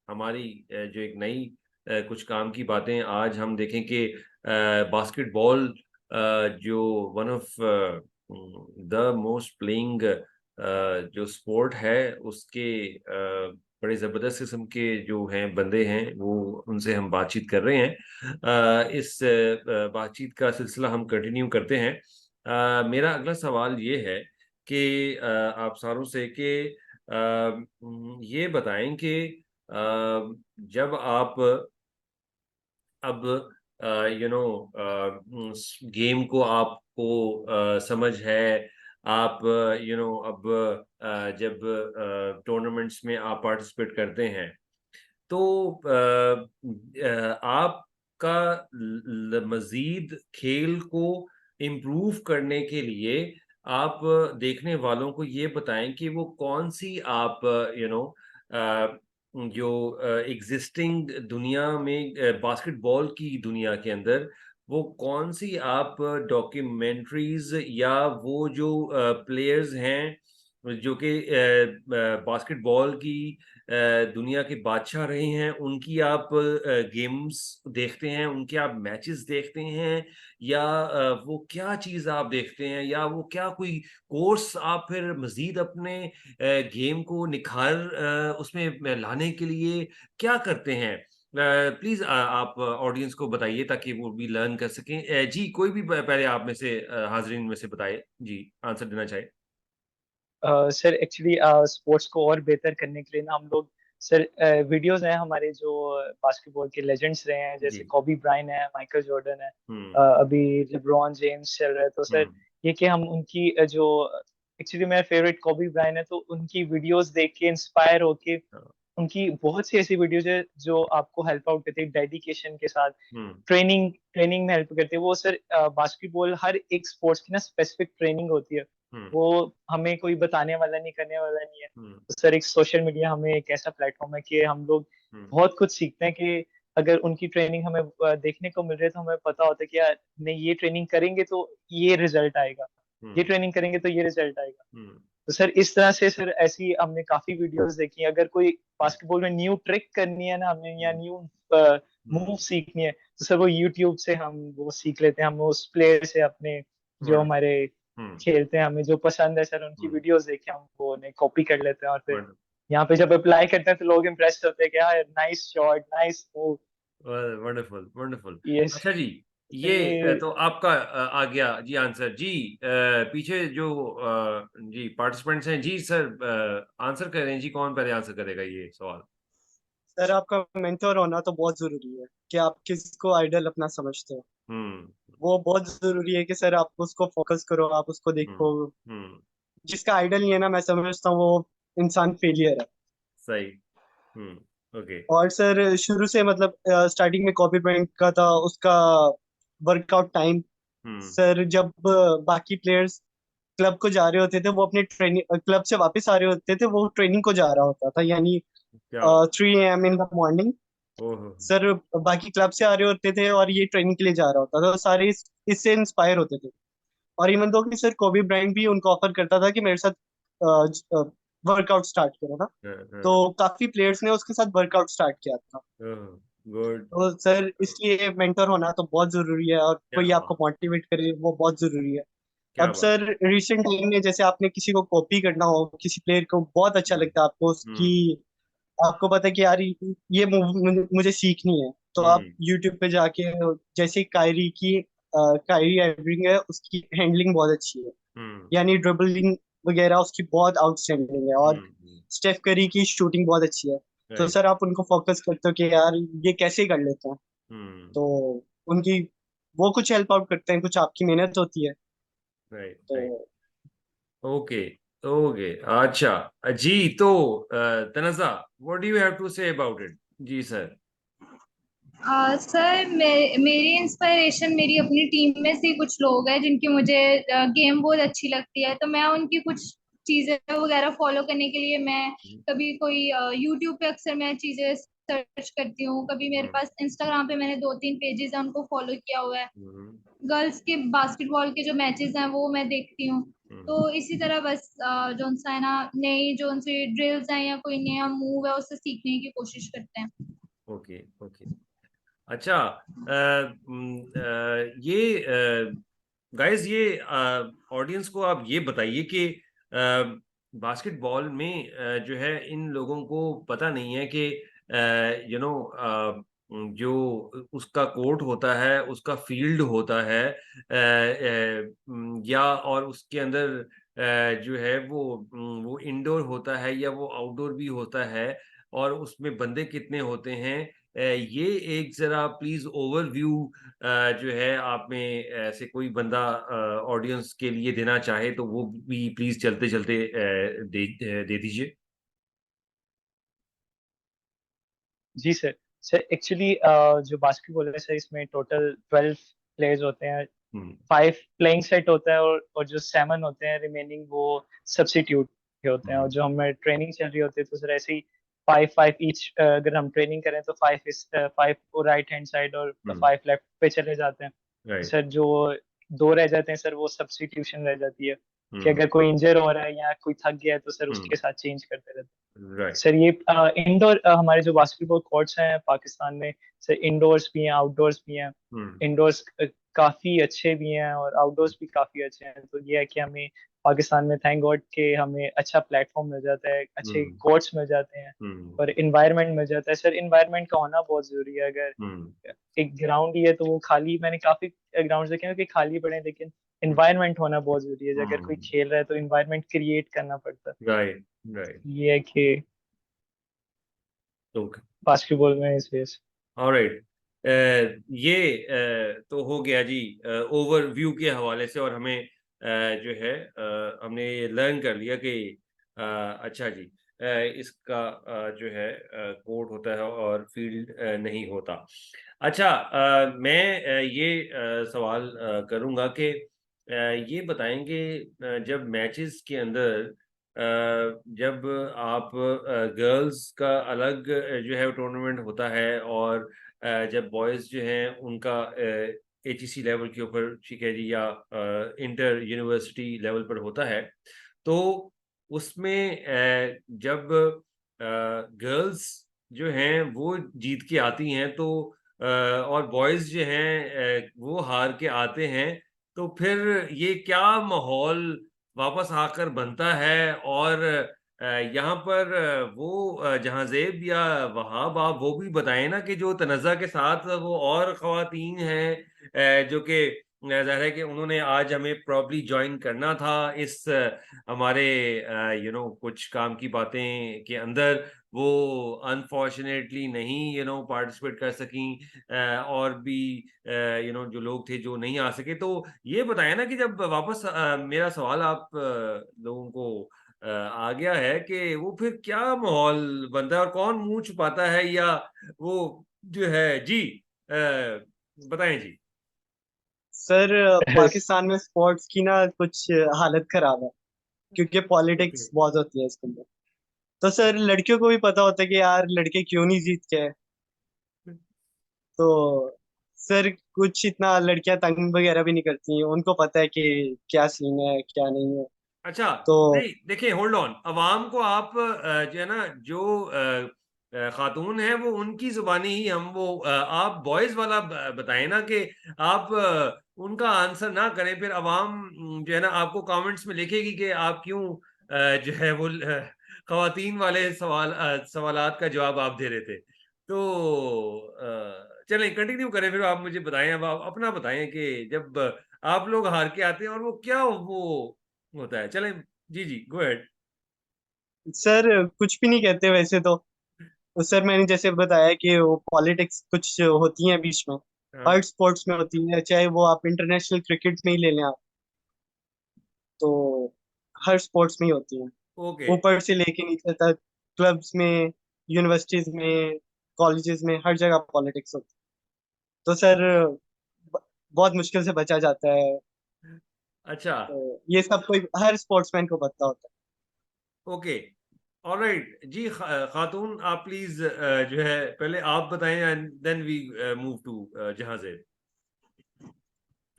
[SPEAKER 1] हमारी जो एक नई कुछ काम की बातें आज हम देखें कि बास्केटबॉल जो one of the most playing जो स्पोर्ट है उसके बड़े ज़बरदस्त किस्म के जो हैं बंदे हैं, वो उनसे हम बातचीत कर रहे हैं। इस बातचीत का सिलसिला हम कंटिन्यू करते हैं। मेरा अगला सवाल ये है कि आप सारों से कि ये बताएं कि जब आप अब गेम को आपको समझ है, आप अब जब टूर्नामेंट्स में आप पार्टिसिपेट करते हैं तो आपका मजीद खेल को इम्प्रूव करने के लिए आप देखने वालों को ये बताएं कि वो कौन सी आप जो एग्जिस्टिंग दुनिया में बास्केटबॉल की दुनिया के अंदर वो कौन सी आप डॉक्यूमेंट्रीज या वो जो प्लेयर्स हैं जो कि बास्केटबॉल की दुनिया के बादशाह रहे हैं, उनकी आप गेम्स देखते हैं, उनके आप मैचेस देखते हैं, या वो क्या चीज़ आप देखते हैं, या वो क्या कोई कोर्स आप फिर मजीद अपने गेम को निखार उसमें लाने के लिए क्या करते हैं? प्लीज आप ऑडियंस को बताइए ताकि वो भी लर्न कर सकें। जी, कोई भी पहले आप में से हाजरीन में से बताए जी, आंसर देना चाहे।
[SPEAKER 2] सर एक्चुअली स्पोर्ट्स को और बेहतर करने के लिए ना हम लोग सर वीडियोस हैं हमारे जो बास्केटबॉल के लेजेंड्स रहे हैं,
[SPEAKER 1] जी।
[SPEAKER 2] जैसे कॉबी ब्रायन है, माइकल जॉर्डन है,
[SPEAKER 1] हम्म।
[SPEAKER 2] अभी लेब्रॉन जेम्स चल रहा है। तो सर
[SPEAKER 1] हम्म।
[SPEAKER 2] ये कि हम उनकी जो एक्चुअली मेरा फेवरेट कॉबी ब्रायन है, तो उनकी वीडियोस देख के इंस्पायर होके,
[SPEAKER 1] हाँ।
[SPEAKER 2] उनकी बहुत सी ऐसी वीडियोज है जो आपको हेल्प आउट करती है डेडिकेशन के साथ।
[SPEAKER 1] हम्म।
[SPEAKER 2] ट्रेनिंग ट्रेनिंग में हेल्प करती है वो सर। बास्केटबॉल हर एक स्पोर्ट्स की ना स्पेसिफिक ट्रेनिंग होती है,
[SPEAKER 1] हम्म।
[SPEAKER 2] वो हमें कोई बताने वाला नहीं, करने वाला नहीं है।
[SPEAKER 1] हम्म।
[SPEAKER 2] तो सर एक सोशल मीडिया हमें एक ऐसा प्लेटफॉर्म है कि हम लोग
[SPEAKER 1] हम्म।
[SPEAKER 2] बहुत कुछ सीखते हैं कि अगर उनकी ट्रेनिंग हमें देखने को मिल रही है तो हमें पता होता है कि यार नहीं, ये ट्रेनिंग करेंगे तो ये रिजल्ट आएगा, ये
[SPEAKER 1] हम्म।
[SPEAKER 2] ट्रेनिंग करेंगे तो ये रिजल्ट आएगा।
[SPEAKER 1] हम्म।
[SPEAKER 2] तो सर इस तरह से सर ऐसी हमने काफी वीडियोस देखी हैं। अगर कोई बास्केटबॉल में न्यू ट्रिक करनी है ना हमें, या
[SPEAKER 1] हम्म।
[SPEAKER 2] न्यू मूव
[SPEAKER 1] हम्म।
[SPEAKER 2] सीखनी है, तो सर वो यूट्यूब से हम वो सीख लेते हैं। हम उस प्लेयर से अपने जो
[SPEAKER 1] वंडरफुल।
[SPEAKER 2] हमारे
[SPEAKER 1] हम्म।
[SPEAKER 2] खेलते हैं, हमें जो पसंद है सर, उनकी
[SPEAKER 1] हम्म।
[SPEAKER 2] वीडियोस देख के हम वो उन्हें कॉपी कर लेते हैं, और फिर
[SPEAKER 1] वंडरफुल।
[SPEAKER 2] यहाँ पे जब अप्लाई करते हैं तो लोग इम्प्रेस होते हैं कि यार nice shot, nice move.
[SPEAKER 1] Wonderful. Wonderful.
[SPEAKER 2] ये
[SPEAKER 1] अच्छा जी,
[SPEAKER 2] सर
[SPEAKER 1] ये
[SPEAKER 2] ये
[SPEAKER 1] तो आपका आ गया जी आंसर जी। पीछे जो जी पार्टिसिपेंट्स हैं जी, सर आंसर करें जी, कौन पहले आंसर करेगा ये सवाल?
[SPEAKER 4] सर आपका मेंटर होना तो बहुत जरूरी है कि आप किसको आइडल अपना समझते हो।
[SPEAKER 1] हम्म।
[SPEAKER 4] वो बहुत जरूरी है कि सर आप उसको फोकस करो, आप उसको
[SPEAKER 1] हम्म।
[SPEAKER 4] देखो।
[SPEAKER 1] हम्म।
[SPEAKER 4] जिसका आइडल नहीं है ना, मैं समझता हूँ वो इंसान फेलियर है।
[SPEAKER 1] सही। हम्म। ओके।
[SPEAKER 4] और सर शुरू से मतलब स्टार्टिंग में कॉपी पेंट का था उसका वर्कआउट टाइम।
[SPEAKER 1] हम्म।
[SPEAKER 4] सर जब बाकी प्लेयर्स क्लब को जा रहे होते थे, वो अपने ट्रेनिंग क्लब से वापस आ रहे होते थे, वो ट्रेनिंग को जा रहा होता था, यानी
[SPEAKER 1] क्या बात।
[SPEAKER 4] 3 AM इन द मॉर्निंग।
[SPEAKER 1] ओहो।
[SPEAKER 4] सर बाकी क्लब से आ रहे होते थे और ये ट्रेनिंग के लिए जा रहा होता था, तो सारे इससे इंस्पायर होते थे। और इवन दो कि सर कोबी ब्रायंट भी उनको ऑफर करता था कि मेरे साथ वर्कआउट स्टार्ट करा था। तो
[SPEAKER 1] हाँ,
[SPEAKER 4] काफी प्लेयर्स ने उसके साथ वर्कआउट स्टार्ट किया था।
[SPEAKER 1] गुड।
[SPEAKER 4] तो सर इसलिए मेंटर होना तो बहुत जरूरी है, और
[SPEAKER 1] क्या
[SPEAKER 4] कोई आपको
[SPEAKER 1] बात,
[SPEAKER 4] मोटिवेट करे वो बहुत जरूरी है।
[SPEAKER 1] क्या
[SPEAKER 4] अब
[SPEAKER 1] बात।
[SPEAKER 4] सर रिसेंट टाइम में जैसे आपने किसी को कॉपी करना हो, किसी प्लेयर को बहुत अच्छा
[SPEAKER 1] हम्म,
[SPEAKER 4] लगता है आपको उसकी,
[SPEAKER 1] हम्म,
[SPEAKER 4] आपको पता है कि यार ये मूव मुझे सीखनी है, तो आप
[SPEAKER 1] हम्म,
[SPEAKER 4] यूट्यूब पे जाके, जैसे कायरी एवरिंग है, उसकी हैंडलिंग बहुत अच्छी है,
[SPEAKER 1] हम्म,
[SPEAKER 4] यानी ड्रिबलिंग वगैरह उसकी बहुत आउटस्टैंडिंग है, और स्टेफ करी की शूटिंग बहुत अच्छी है। तो
[SPEAKER 1] राइट।
[SPEAKER 4] सर आप उनको फोकस करते हो कि यार ये कैसे कर लेते हैं,
[SPEAKER 1] हम्म,
[SPEAKER 4] तो उनकी वो कुछ हेल्प आउट करते हैं, कुछ आपकी मेहनत होती है।
[SPEAKER 1] राइट,
[SPEAKER 4] तो
[SPEAKER 1] राइट। ओके, ओके, अच्छा जी। तो Tanza, what do you have to say about it? जी सर।
[SPEAKER 3] सर मेरी इंस्पिरेशन मेरी अपनी टीम में से कुछ लोग हैं जिनकी मुझे गेम बहुत अच्छी लगती है, तो मैं उनकी कुछ चीजें वगैरह फॉलो करने के लिए मैं कभी कोई यूट्यूब पे अक्सर मैं चीजें सर्च करती हूँ, कभी मेरे
[SPEAKER 1] हम्म,
[SPEAKER 3] पास इंस्टाग्राम पे मैंने 2-3 पेजेस हैं उनको फॉलो किया हुआ है।
[SPEAKER 1] हम्म,
[SPEAKER 3] गर्ल्स के बास्केटबॉल के जो मैचेस हैं वो मैं देखती हूँ। तो
[SPEAKER 1] हम्म,
[SPEAKER 3] इसी तरह बस जो सा है ना, नई जो उनसे ड्रिल्स हैं या कोई नया मूव है उससे सीखने की कोशिश करते हैं।
[SPEAKER 1] Okay, okay. अच्छा, ये गाइस, ये ऑडियंस को आप ये बताइए कि बास्केटबॉल में जो है इन लोगों को पता नहीं है कि जो उसका कोर्ट होता है, उसका फील्ड होता है, या और उसके अंदर जो है वो इंडोर होता है या वो आउटडोर भी होता है, और उसमें बंदे कितने होते हैं। ये एक जरा प्लीज ओवरव्यू जो है आप में ऐसे कोई बंदा ऑडियंस के लिए देना चाहे तो वो भी प्लीज चलते चलते दे दीजिए।
[SPEAKER 2] जी सर। सर एक्चुअली जो बास्केटबॉल है सर, इसमें टोटल 12 प्लेयर्स होते हैं।
[SPEAKER 1] हम्म,
[SPEAKER 2] 5 प्लेइंग सेट होता है, और जो 7 होते हैं रिमेनिंग वो सब्स्टिट्यूट के होते हैं। और
[SPEAKER 1] हम्म,
[SPEAKER 2] जो हमें ट्रेनिंग चल रही होती है तो सर ऐसे ही 5-5 ईच, अगर हम ट्रेनिंग करें तो 5 राइट हैंड साइड और
[SPEAKER 1] हम्म,
[SPEAKER 2] 5 लेफ्ट पे चले जाते हैं। तो
[SPEAKER 1] राइट।
[SPEAKER 2] सर जो 2 रह जाते हैं सर, वो सब्स्टिट्यूशन रह जाती है, कि
[SPEAKER 1] हम्म,
[SPEAKER 2] अगर कोई इंजर हो रहा है या कोई थक गया है तो सर
[SPEAKER 1] हम्म,
[SPEAKER 2] उसके साथ चेंज करते रहते हैं।
[SPEAKER 1] राइट।
[SPEAKER 2] सर ये इंडोर हमारे जो बास्केटबॉल कोर्ट्स हैं पाकिस्तान में, सर इंडोर्स भी हैं आउटडोर्स भी हैं।
[SPEAKER 1] हम्म,
[SPEAKER 2] इंडोर्स काफी अच्छे भी हैं और आउटडोर्स भी काफी अच्छे हैं। तो ये है कि हमें पाकिस्तान में थैंक गॉड के हमें अच्छा प्लेटफॉर्म मिल जाता है, अच्छे
[SPEAKER 1] हम्म,
[SPEAKER 2] कोर्ट्स मिल जाते हैं
[SPEAKER 1] हम्म,
[SPEAKER 2] और इन्वायरमेंट मिल जाता है। सर इन्वायरमेंट का होना बहुत जरूरी है। अगर
[SPEAKER 1] हम्म,
[SPEAKER 2] एक ग्राउंड ही है तो वो खाली, मैंने काफी ग्राउंड देखे हैं कि खाली पड़े हैं, लेकिन इन्वायरमेंट होना बहुत जरूरी है। अगर कोई
[SPEAKER 1] हम्म,
[SPEAKER 2] खेल रहा है तो इन्वायरमेंट क्रिएट करना पड़ता है।
[SPEAKER 1] Right, right.
[SPEAKER 2] ये है कि
[SPEAKER 1] ओके,
[SPEAKER 2] बास्केटबॉल में इस वजह से।
[SPEAKER 1] ऑलराइट। ये तो हो गया जी ओवरव्यू के हवाले से, और हमें जो है हमने ये लर्न कर लिया कि अच्छा जी, इसका जो है कोर्ट होता है और फील्ड नहीं होता। अच्छा, मैं ये सवाल करूंगा कि ये बताएंगे जब मैचेस के अंदर जब आप गर्ल्स का अलग जो है टूर्नामेंट होता है, और जब बॉयज जो हैं उनका एचईसी लेवल के ऊपर, ठीक है जी, या इंटर यूनिवर्सिटी लेवल पर होता है, तो उसमें जब गर्ल्स जो हैं वो जीत के आती हैं, तो और बॉयज जो हैं वो हार के आते हैं, तो फिर ये क्या माहौल वापस आकर बनता है। और यहाँ पर वो जहांजेब या वहाब, आप वो भी बताएं ना कि जो तनज़्ज़ा के साथ वो और ख़वातीन हैं जो कि ज़ाहिर है कि उन्होंने आज हमें प्रॉब्ली ज्वाइन करना था इस हमारे कुछ काम की बातें के अंदर, वो अनफॉर्चुनेटली नहीं पार्टिसिपेट कर सकी, और भी जो लोग थे जो नहीं आ सके। तो ये बताया ना कि जब वापस मेरा सवाल आप लोगों को आ गया है कि वो फिर क्या माहौल बनता है और कौन मुंह छुपाता है, या वो जो है जी, बताएं जी।
[SPEAKER 4] सर पाकिस्तान में स्पोर्ट्स की ना कुछ हालत खराब है, क्योंकि
[SPEAKER 1] ओके।
[SPEAKER 4] पॉलिटिक्स बहुत होती है इसके अंदर। तो सर लड़कियों को भी पता होता है कि यार लड़के क्यों नहीं जीत के आए। तो सर कुछ इतना लड़कियां तंग वगैरह भी नहीं करती हैं, उनको पता है कि क्या सीन है क्या नहीं है।
[SPEAKER 1] अच्छा,
[SPEAKER 4] तो
[SPEAKER 1] नहीं देखिए, होल्ड ऑन, अवाम को आप जो है ना, जो खातून है वो उनकी जुबानी ही हम वो आप बॉयज वाला बताएं ना, कि आप उनका आंसर ना करें, फिर अवाम जो है ना आपको कमेंट्स में लिखेगी कि आप क्यों जो है वो खवातीन वाले सवालात का जवाब आप दे रहे थे। तो चलें कंटिन्यू करें, फिर आप मुझे बताएं, अब आप अपना बताएं कि जब आप लोग हार के आते हैं और वो क्या वो होता है। चलें, जी जी, गो अहेड।
[SPEAKER 4] सर कुछ भी नहीं कहते वैसे तो सर मैंने जैसे बताया कि वो पॉलिटिक्स कुछ होती है बीच में,
[SPEAKER 1] हाँ,
[SPEAKER 4] हर स्पोर्ट्स में होती है, चाहे वो आप इंटरनेशनल क्रिकेट में ही ले लें आप, तो हर स्पोर्ट्स में ही होती है,
[SPEAKER 1] ओके,
[SPEAKER 4] ऊपर से लेके नीचे तक, क्लब्स में, यूनिवर्सिटीज में, कॉलेजेस में, हर जगह पॉलिटिक्स होती है। तो सर ब- बहुत मुश्किल से बचा जाता है।
[SPEAKER 1] अच्छा,
[SPEAKER 4] तो ये सब कोई हर स्पोर्ट्समैन को पता होता
[SPEAKER 1] ओके, ऑलराइट जी। खातून आप प्लीज जो है पहले आप बताएं, and then we move to जहां से।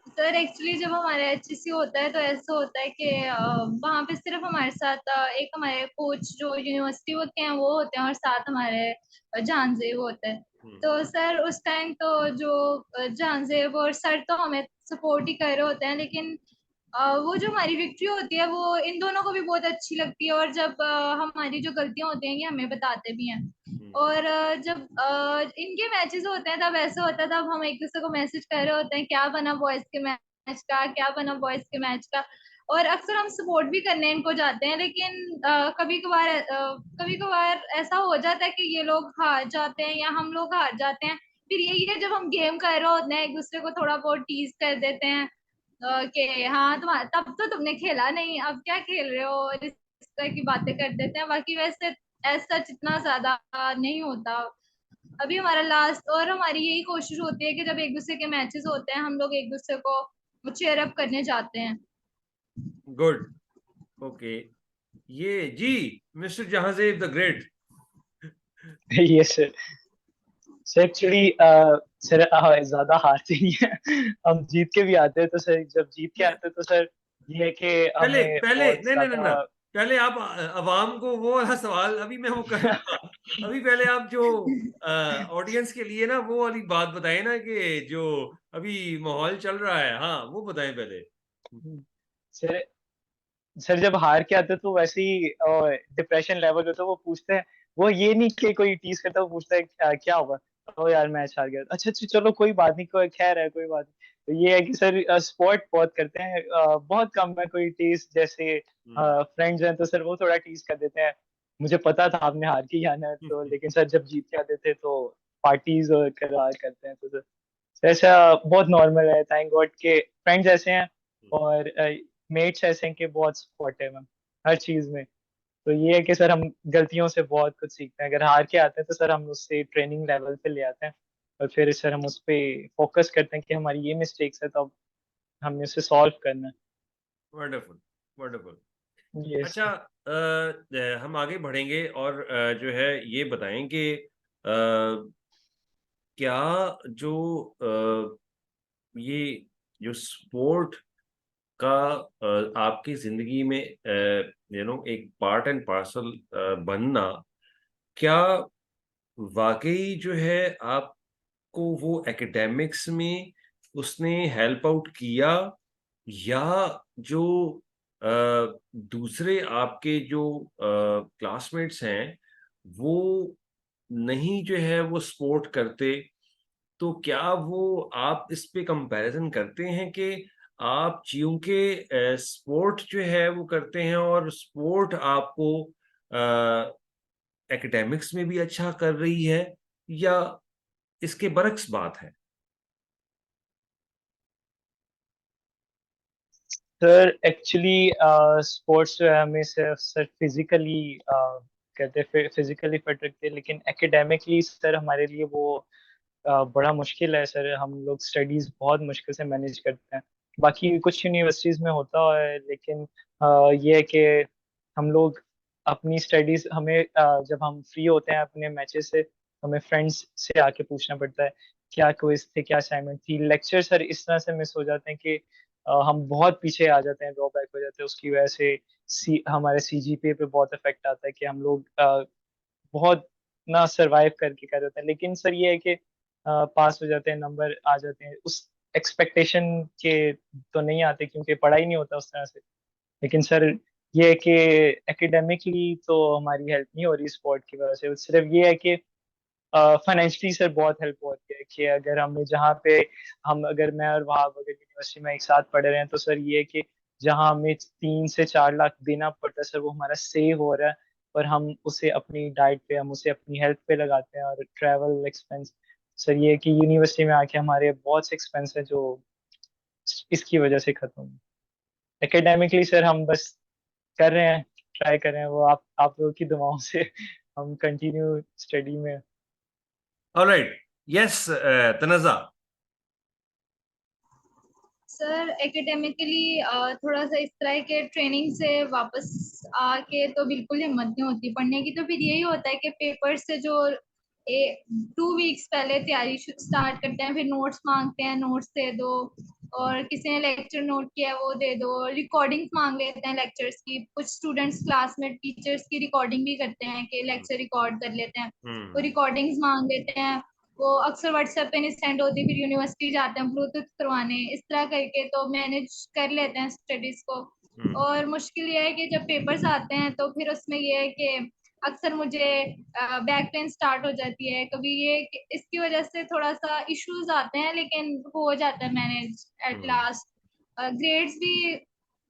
[SPEAKER 3] सर एक्चुअली जब हमारे एचएससी होता है तो ऐसा होता है कि वहाँ पे सिर्फ हमारे साथ एक हमारे कोच जो यूनिवर्सिटी होते हैं वो होते हैं, और साथ हमारे जहांजेब होते हैं।
[SPEAKER 1] हम्म,
[SPEAKER 3] तो सर उस टाइम तो जो जहांजेब और सर तो हमें सपोर्ट ही कर रहे होते हैं, लेकिन वो जो हमारी विक्ट्री होती है वो इन दोनों को भी बहुत अच्छी लगती है, और जब हमारी जो गलतियां होती हैं ये हमें बताते भी हैं।
[SPEAKER 1] हम्म,
[SPEAKER 3] और जब इनके मैचेस होते हैं तब ऐसा होता है, तब हम एक दूसरे को मैसेज कर रहे होते हैं क्या बना बॉयज के मैच का, क्या बना बॉयज के मैच का। और अक्सर हम सपोर्ट भी करने इनको जाते हैं, लेकिन कभी कभार ऐसा हो जाता है कि ये लोग हार जाते हैं या हम लोग हार जाते हैं। फिर यही है, जब हम गेम कर रहे होते हैं एक दूसरे को थोड़ा बहुत टीज कर देते हैं कि हाँ तुम्हारा तब तो तुमने खेला नहीं, अब क्या खेल रहे हो, और इस तरह की बातें कर देते हैं। बाकी वैसे ऐसा इतना ज्यादा नहीं होता। अभी हमारा लास्ट, और हमारी यही कोशिश होती है कि जब एक दूसरे के मैचेस होते हैं हम लोग एक दूसरे को चेयर अप करने जाते हैं।
[SPEAKER 1] गुड, ओके, ये जी, मिस्टर जहांजेब द ग्रेट।
[SPEAKER 2] है। ये सर एक्चुअली सर ज्यादा हारते नहीं है। हम जीत के भी आते हैं, तो सर जब जीत के आते हैं तो सर ये है कि
[SPEAKER 1] पहले
[SPEAKER 2] हमें
[SPEAKER 1] पहले
[SPEAKER 2] बहुत
[SPEAKER 1] नहीं नहीं नहीं ना,
[SPEAKER 2] ज्यादा
[SPEAKER 1] पहले आप अवाम को वो वाला सवाल, अभी मैं वो कर रहा था। अभी पहले आप जो ऑडियंस के लिए ना वो वाली बात बताएं ना, कि जो अभी माहौल चल रहा है, हाँ वो बताएं पहले।
[SPEAKER 2] सर सर जब हार के आते हैं तो वैसे ही डिप्रेशन लेवल होता है, वो पूछते हैं, वो ये नहीं कि कोई टीज करता है, वो पूछता है क्या हुआ। ओ यार मैच हार गया, अच्छा अच्छा चलो कोई बात नहीं, कोई खैर है कोई बात नहीं। तो ये है कि सर स्पोर्ट बहुत करते हैं, बहुत कम है कोई टीज, जैसे
[SPEAKER 1] हम्म,
[SPEAKER 2] फ्रेंड्स हैं तो सर वो थोड़ा टीज कर देते हैं। मुझे पता था आपने हार के ही आना है, तो लेकिन सर जब जीत के आते थे तो पार्टीज और करार करते हैं, तो सर ऐसा बहुत नॉर्मल है, थैंक गॉड के फ्रेंड्स ऐसे हैं, और मेट्स ऐसे हैं कि बहुत सपोर्टिव हैं हर चीज में। तो ये है कि सर हम गलतियों से बहुत कुछ सीखते हैं, अगर हार के आते हैं तो सर हम उससे ट्रेनिंग लेवल पे ले आते हैं, और फिर सर हम उस पे फोकस करते हैं कि हमारी ये मिस्टेक्स है, तो अब हमने उसे सॉल्व करना है।
[SPEAKER 1] Wonderful, wonderful.
[SPEAKER 2] ये
[SPEAKER 1] अच्छा,
[SPEAKER 2] सर
[SPEAKER 1] हम आगे बढ़ेंगे और जो है ये बताएं कि क्या जो ये जो स्पोर्ट का आपकी जिंदगी में एक पार्ट एंड पार्सल बनना, क्या वाकई जो है आपको वो एकेडमिक्स में उसने हेल्प आउट किया, या जो दूसरे आपके जो क्लासमेट्स हैं वो नहीं जो है वो सपोर्ट करते, तो क्या वो आप इस पे कंपैरिजन करते हैं कि आप चूंकि स्पोर्ट जो है वो करते हैं और स्पोर्ट आपको एकेडमिक्स में भी अच्छा कर रही है, या इसके बरक्स बात है?
[SPEAKER 2] सर एक्चुअली स्पोर्ट्स जो है हमें सिर्फ सर फिजिकली कहते हैं, फिजिकली फिट रखते हैं, लेकिन एकेडमिकली सर हमारे लिए वो बड़ा मुश्किल है सर, हम लोग स्टडीज बहुत मुश्किल से मैनेज करते हैं। बाकी कुछ यूनिवर्सिटीज में होता है, लेकिन ये है कि हम लोग अपनी स्टडीज हमें जब हम फ्री होते हैं अपने मैचेस से, हमें फ्रेंड्स से आके पूछना पड़ता है क्या क्विज थे, क्या असाइनमेंट थी। लेक्चर सर इस तरह से मिस हो जाते हैं कि हम बहुत पीछे आ जाते हैं, ड्रॉबैक हो जाते हैं, उसकी वजह से हमारे सीजीपीए पे बहुत इफेक्ट आता है कि हम लोग बहुत ना सरवाइव करके कर होते हैं। लेकिन सर ये है कि पास हो जाते हैं, नंबर आ जाते हैं, उस एक्सपेक्टेशन के तो नहीं आते क्योंकि पढ़ाई नहीं होता उस तरह से। लेकिन सर ये है कि एकेडमिकली तो हमारी हेल्प नहीं हो रही स्पोर्ट की वजह से। सिर्फ ये है कि फाइनेंशियली सर बहुत हेल्प होती है कि अगर हमें जहाँ पे हम, अगर मैं और वहाब अगर यूनिवर्सिटी में एक साथ पढ़ रहे हैं तो सर ये है कि जहाँ हमें 3 से 4 लाख देना पड़ता है सर, वो हमारा सेव हो रहा है। और हम उसे अपनी डाइट पे, हम उसे अपनी हेल्थ पे लगाते हैं, और ट्रैवल एक्सपेंस। सर ये है कि यूनिवर्सिटी में आके हमारे बहुत से एक्सपेंस है जो इसकी वजह से खत्म हुए। एकेडमिकली सर हम बस कर रहे हैं, ट्राई कर रहे हैं, वो आप लोगों की दुआओं से हम कंटिन्यू स्टडी में।
[SPEAKER 1] Alright, yes Tanza.
[SPEAKER 3] Sir academically थोड़ा सा इस तरह के ट्रेनिंग से वापस आके तो बिल्कुल हिम्मत नहीं होती पढ़ने की। तो फिर यही होता है कि पेपर से जो 2 वीक्स पहले तैयारी स्टार्ट करते हैं, फिर नोट्स मांगते हैं, नोट्स दे दो, और किसी ने लेक्चर नोट किया है वो दे दो, रिकॉर्डिंग्स मांग लेते हैं लेक्चर्स की। कुछ स्टूडेंट्स क्लास में टीचर्स की रिकॉर्डिंग भी करते हैं कि लेक्चर रिकॉर्ड कर लेते हैं, वो रिकॉर्डिंग्स मांग लेते हैं। वो अक्सर व्हाट्सएप पे नहीं सेंड होती, फिर यूनिवर्सिटी जाते हैं ब्लूटूथ करवाने, इस तरह करके तो मैनेज कर लेते हैं स्टडीज को। और मुश्किल ये है कि जब पेपर्स आते हैं तो फिर उसमें ये है कि अक्सर मुझे बैक पेन स्टार्ट हो जाती है कभी, ये इसकी वजह से थोड़ा सा इश्यूज आते हैं, लेकिन हो जाता है मैनेज एट लास्ट। ग्रेड्स भी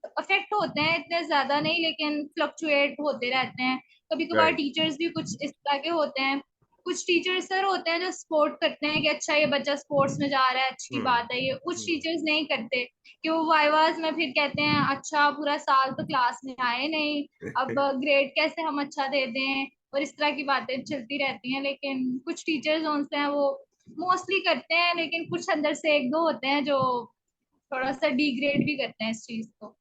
[SPEAKER 3] अफेक्ट होते हैं, इतने ज्यादा नहीं, लेकिन फ्लक्चुएट होते रहते हैं। कभी कभार
[SPEAKER 1] राइट।
[SPEAKER 3] टीचर्स भी कुछ इस तरह के होते हैं। कुछ टीचर्स सर होते हैं जो सपोर्ट करते हैं कि अच्छा ये बच्चा स्पोर्ट्स में जा रहा है, अच्छी बात है ये। कुछ टीचर्स नहीं करते कि वो वाइवाज में फिर कहते हैं अच्छा पूरा साल तो क्लास में आए नहीं, अब ग्रेड कैसे हम अच्छा दे दें, और इस तरह की बातें चलती रहती हैं। लेकिन कुछ टीचर्स होते हैं वो मोस्टली करते हैं, लेकिन कुछ अंदर से एक दो होते हैं जो थोड़ा सा डिग्रेड भी करते हैं इस चीज को।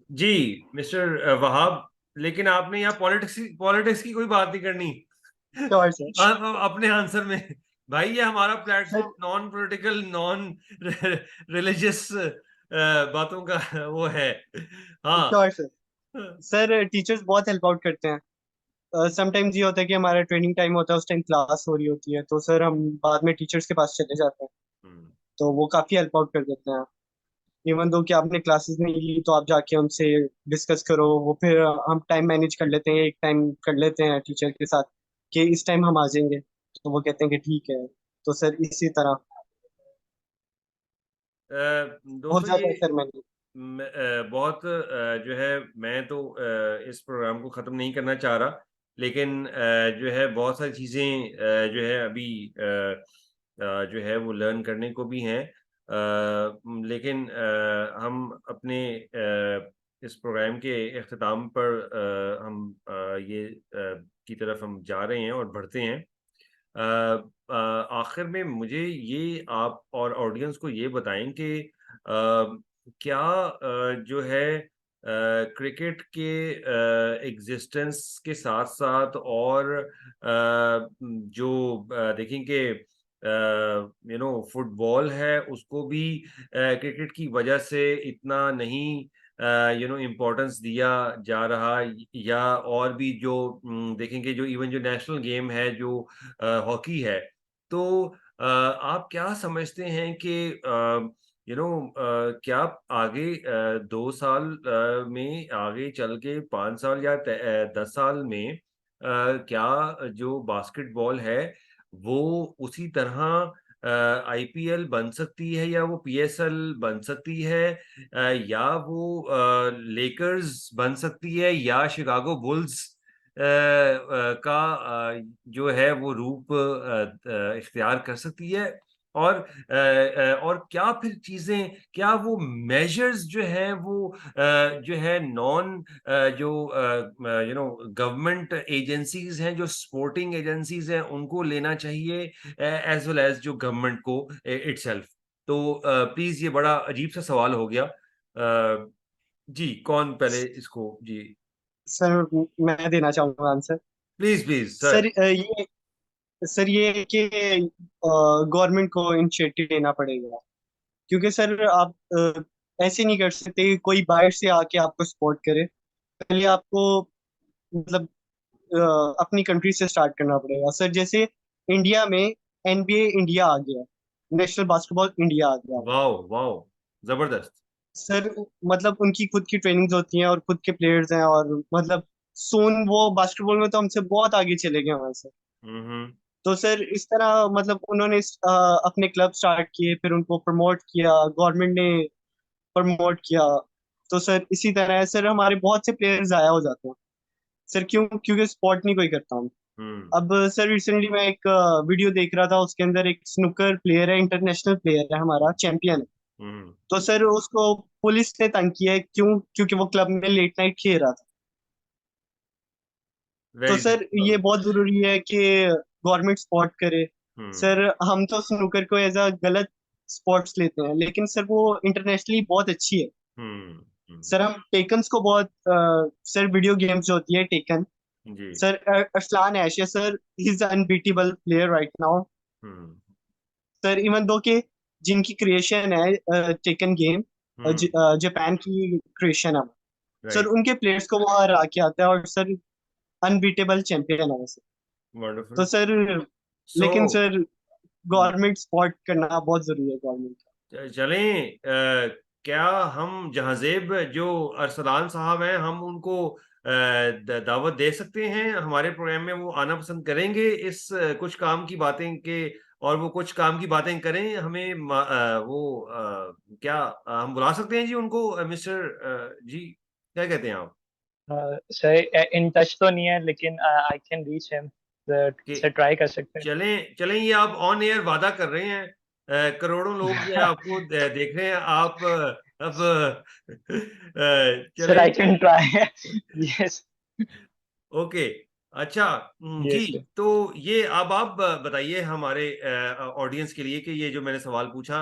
[SPEAKER 1] जी मिस्टर वहाब, लेकिन आपने यहाँ पॉलिटिक्स की कोई बात नहीं करनी
[SPEAKER 4] श्योर सर।
[SPEAKER 1] अपने आंसर में। भाई ये हमारा
[SPEAKER 4] sir
[SPEAKER 1] platform non political, non religious बातों का वो है। हाँ।
[SPEAKER 4] Sure sir. सर टीचर्स बहुत हेल्प आउट करते हैं। समटाइम्स ये होता है कि हमारा ट्रेनिंग टाइम होता है, उस टाइम क्लास हो रही होती है, तो सर हम बाद में टीचर्स के पास चले जाते हैं, तो वो काफी हेल्प आउट कर देते हैं। इवन दो कि आपने क्लासेस नहीं ली तो आप जाके उनसे डिस्कस करो, वो फिर हम टाइम मैनेज कर लेते हैं, एक टाइम कर लेते हैं टीचर के साथ कि इस टाइम हम आ जाएंगे, तो वो कहते हैं कि ठीक है। तो सर इसी तरह हो
[SPEAKER 1] दोस्तों
[SPEAKER 4] जाता
[SPEAKER 1] ये
[SPEAKER 4] है सर मैनेज।
[SPEAKER 1] बहुत जो है, मैं तो इस प्रोग्राम को ख़त्म नहीं करना चाह रहा, लेकिन जो है बहुत सारी चीज़ें जो है अभी जो है वो लर्न करने को भी हैं। लेकिन हम अपने इस प्रोग्राम के अख्ताम पर हम ये की तरफ हम जा रहे हैं और बढ़ते हैं। आखिर में मुझे ये आप और ऑडियंस को ये बताएं कि क्या जो है क्रिकेट के एग्जिस्टेंस के साथ साथ और जो देखेंगे फुटबॉल है उसको भी क्रिकेट की वजह से इतना नहीं इम्पोर्टेंस दिया जा रहा, या और भी जो देखेंगे जो इवन जो नेशनल गेम है जो हॉकी है, तो आप क्या समझते हैं कि क्या आगे 2 साल में, आगे चल के 5 साल या 10 साल में क्या जो बास्केटबॉल है वो उसी तरह आईपीएल बन सकती है, या वो पीएसएल बन सकती है, या वो लेकर्स बन सकती है, या शिकागो बुल्स का जो है वो रूप इख्तियार कर सकती है? और क्या फिर चीजें, क्या वो मेजर्स जो हैं वो जो है नॉन जो गवर्नमेंट एजेंसीज हैं, जो स्पोर्टिंग एजेंसीज हैं, उनको लेना चाहिए एज वेल एज जो गवर्नमेंट को इटसेल्फ? तो प्लीज, ये बड़ा अजीब सा सवाल हो गया। जी, कौन पहले इसको? जी
[SPEAKER 4] सर मैं देना चाहूंगा answer.
[SPEAKER 1] Please please sir.
[SPEAKER 4] Sir ये कि गवर्नमेंट को इनिशिएटिव लेना पड़ेगा। क्योंकि सर आप ऐसे नहीं कर सकते कोई बाहर से आके आपको सपोर्ट करे। पहले आपको मतलब अपनी कंट्री से स्टार्ट करना पड़ेगा सर। जैसे इंडिया में एनबीए इंडिया आ गया, नेशनल बास्केटबॉल इंडिया आ गया
[SPEAKER 1] वाह वाह, जबरदस्त।
[SPEAKER 4] सर। मतलब उनकी खुद की ट्रेनिंग्स होती हैं और खुद के प्लेयर्स हैं, और मतलब सोन वो बास्केटबॉल में तो हमसे बहुत आगे चले गए वहां से।
[SPEAKER 1] हम्म।
[SPEAKER 4] तो सर इस तरह मतलब उन्होंने अपने क्लब स्टार्ट किए, फिर उनको प्रमोट किया, गवर्नमेंट ने प्रमोट किया। तो सर इसी तरह है सर, हमारे बहुत से प्लेयर्स आया हो जाते हैं सर। क्यों? क्योंकि स्पॉट नहीं कोई करता हूँ।
[SPEAKER 1] हम्म।
[SPEAKER 4] अब सर रिसेंटली मैं एक वीडियो देख रहा था, उसके अंदर एक स्नूकर प्लेयर है, इंटरनेशनल प्लेयर है, हमारा चैंपियन है।
[SPEAKER 1] हम्म।
[SPEAKER 4] तो सर उसको पुलिस ने तंग किया है। क्यों? क्योंकि वो क्लब में लेट नाइट खेल रहा था। तो
[SPEAKER 1] वेरी
[SPEAKER 4] सर ये बहुत जरूरी है कि गवर्नमेंट स्पॉट करे।
[SPEAKER 1] हम्म।
[SPEAKER 4] सर हम तो स्नूकर को एज अ गलत स्पॉट्स लेते हैं, लेकिन सर वो इंटरनेशनली बहुत अच्छी है।
[SPEAKER 1] हम्म। हम्म।
[SPEAKER 4] सर हम टेकन्स को बहुत सर वीडियो गेम्स जो होती है टेकन,
[SPEAKER 1] जी।
[SPEAKER 4] सर अरसलान ऐश है sir, he is unbeatable player right now
[SPEAKER 1] hmm.
[SPEAKER 4] Sir. Even though के जिनकी क्रिएशन है टेकन गेम,
[SPEAKER 1] हम्म।
[SPEAKER 4] जापान की क्रिएशन है, सर
[SPEAKER 1] राइट।
[SPEAKER 4] उनके प्लेयर्स को वहां हरा के आता है, और सर अनबीटेबल चैंपियन है वैसे। तो
[SPEAKER 1] वंडरफुल।
[SPEAKER 4] सर
[SPEAKER 1] सो
[SPEAKER 4] लेकिन सर गवर्नमेंट सपोर्ट करना बहुत जरूरी है गवर्नमेंट का।
[SPEAKER 1] चलें, क्या हम जहाजेब जो अरसलान साहब हैं, हम उनको दावत दे सकते हैं हमारे प्रोग्राम में? वो आना पसंद करेंगे इस कुछ काम की बातें के, और वो कुछ काम की बातें करें हमें क्या हम बुला सकते हैं जी उनको, मिस्टर जी, क्या कहते हैं आप?
[SPEAKER 2] सर इन टच तो नहीं है, लेकिन आई कैन रीच हिम।
[SPEAKER 1] कि
[SPEAKER 2] सर ट्राई कर सकते हैं।
[SPEAKER 1] चलें चलें, ये आप ऑन एयर वादा कर रहे हैं, करोड़ों लोग जो है आपको देख रहे हैं, आप अब
[SPEAKER 2] सर आई
[SPEAKER 1] चलें।
[SPEAKER 2] Can try. यस।
[SPEAKER 1] ओके। अच्छा। जी।
[SPEAKER 2] Yes sir.
[SPEAKER 1] तो ये अब आप बताइए हमारे ऑडियंस के लिए कि ये जो मैंने सवाल पूछा,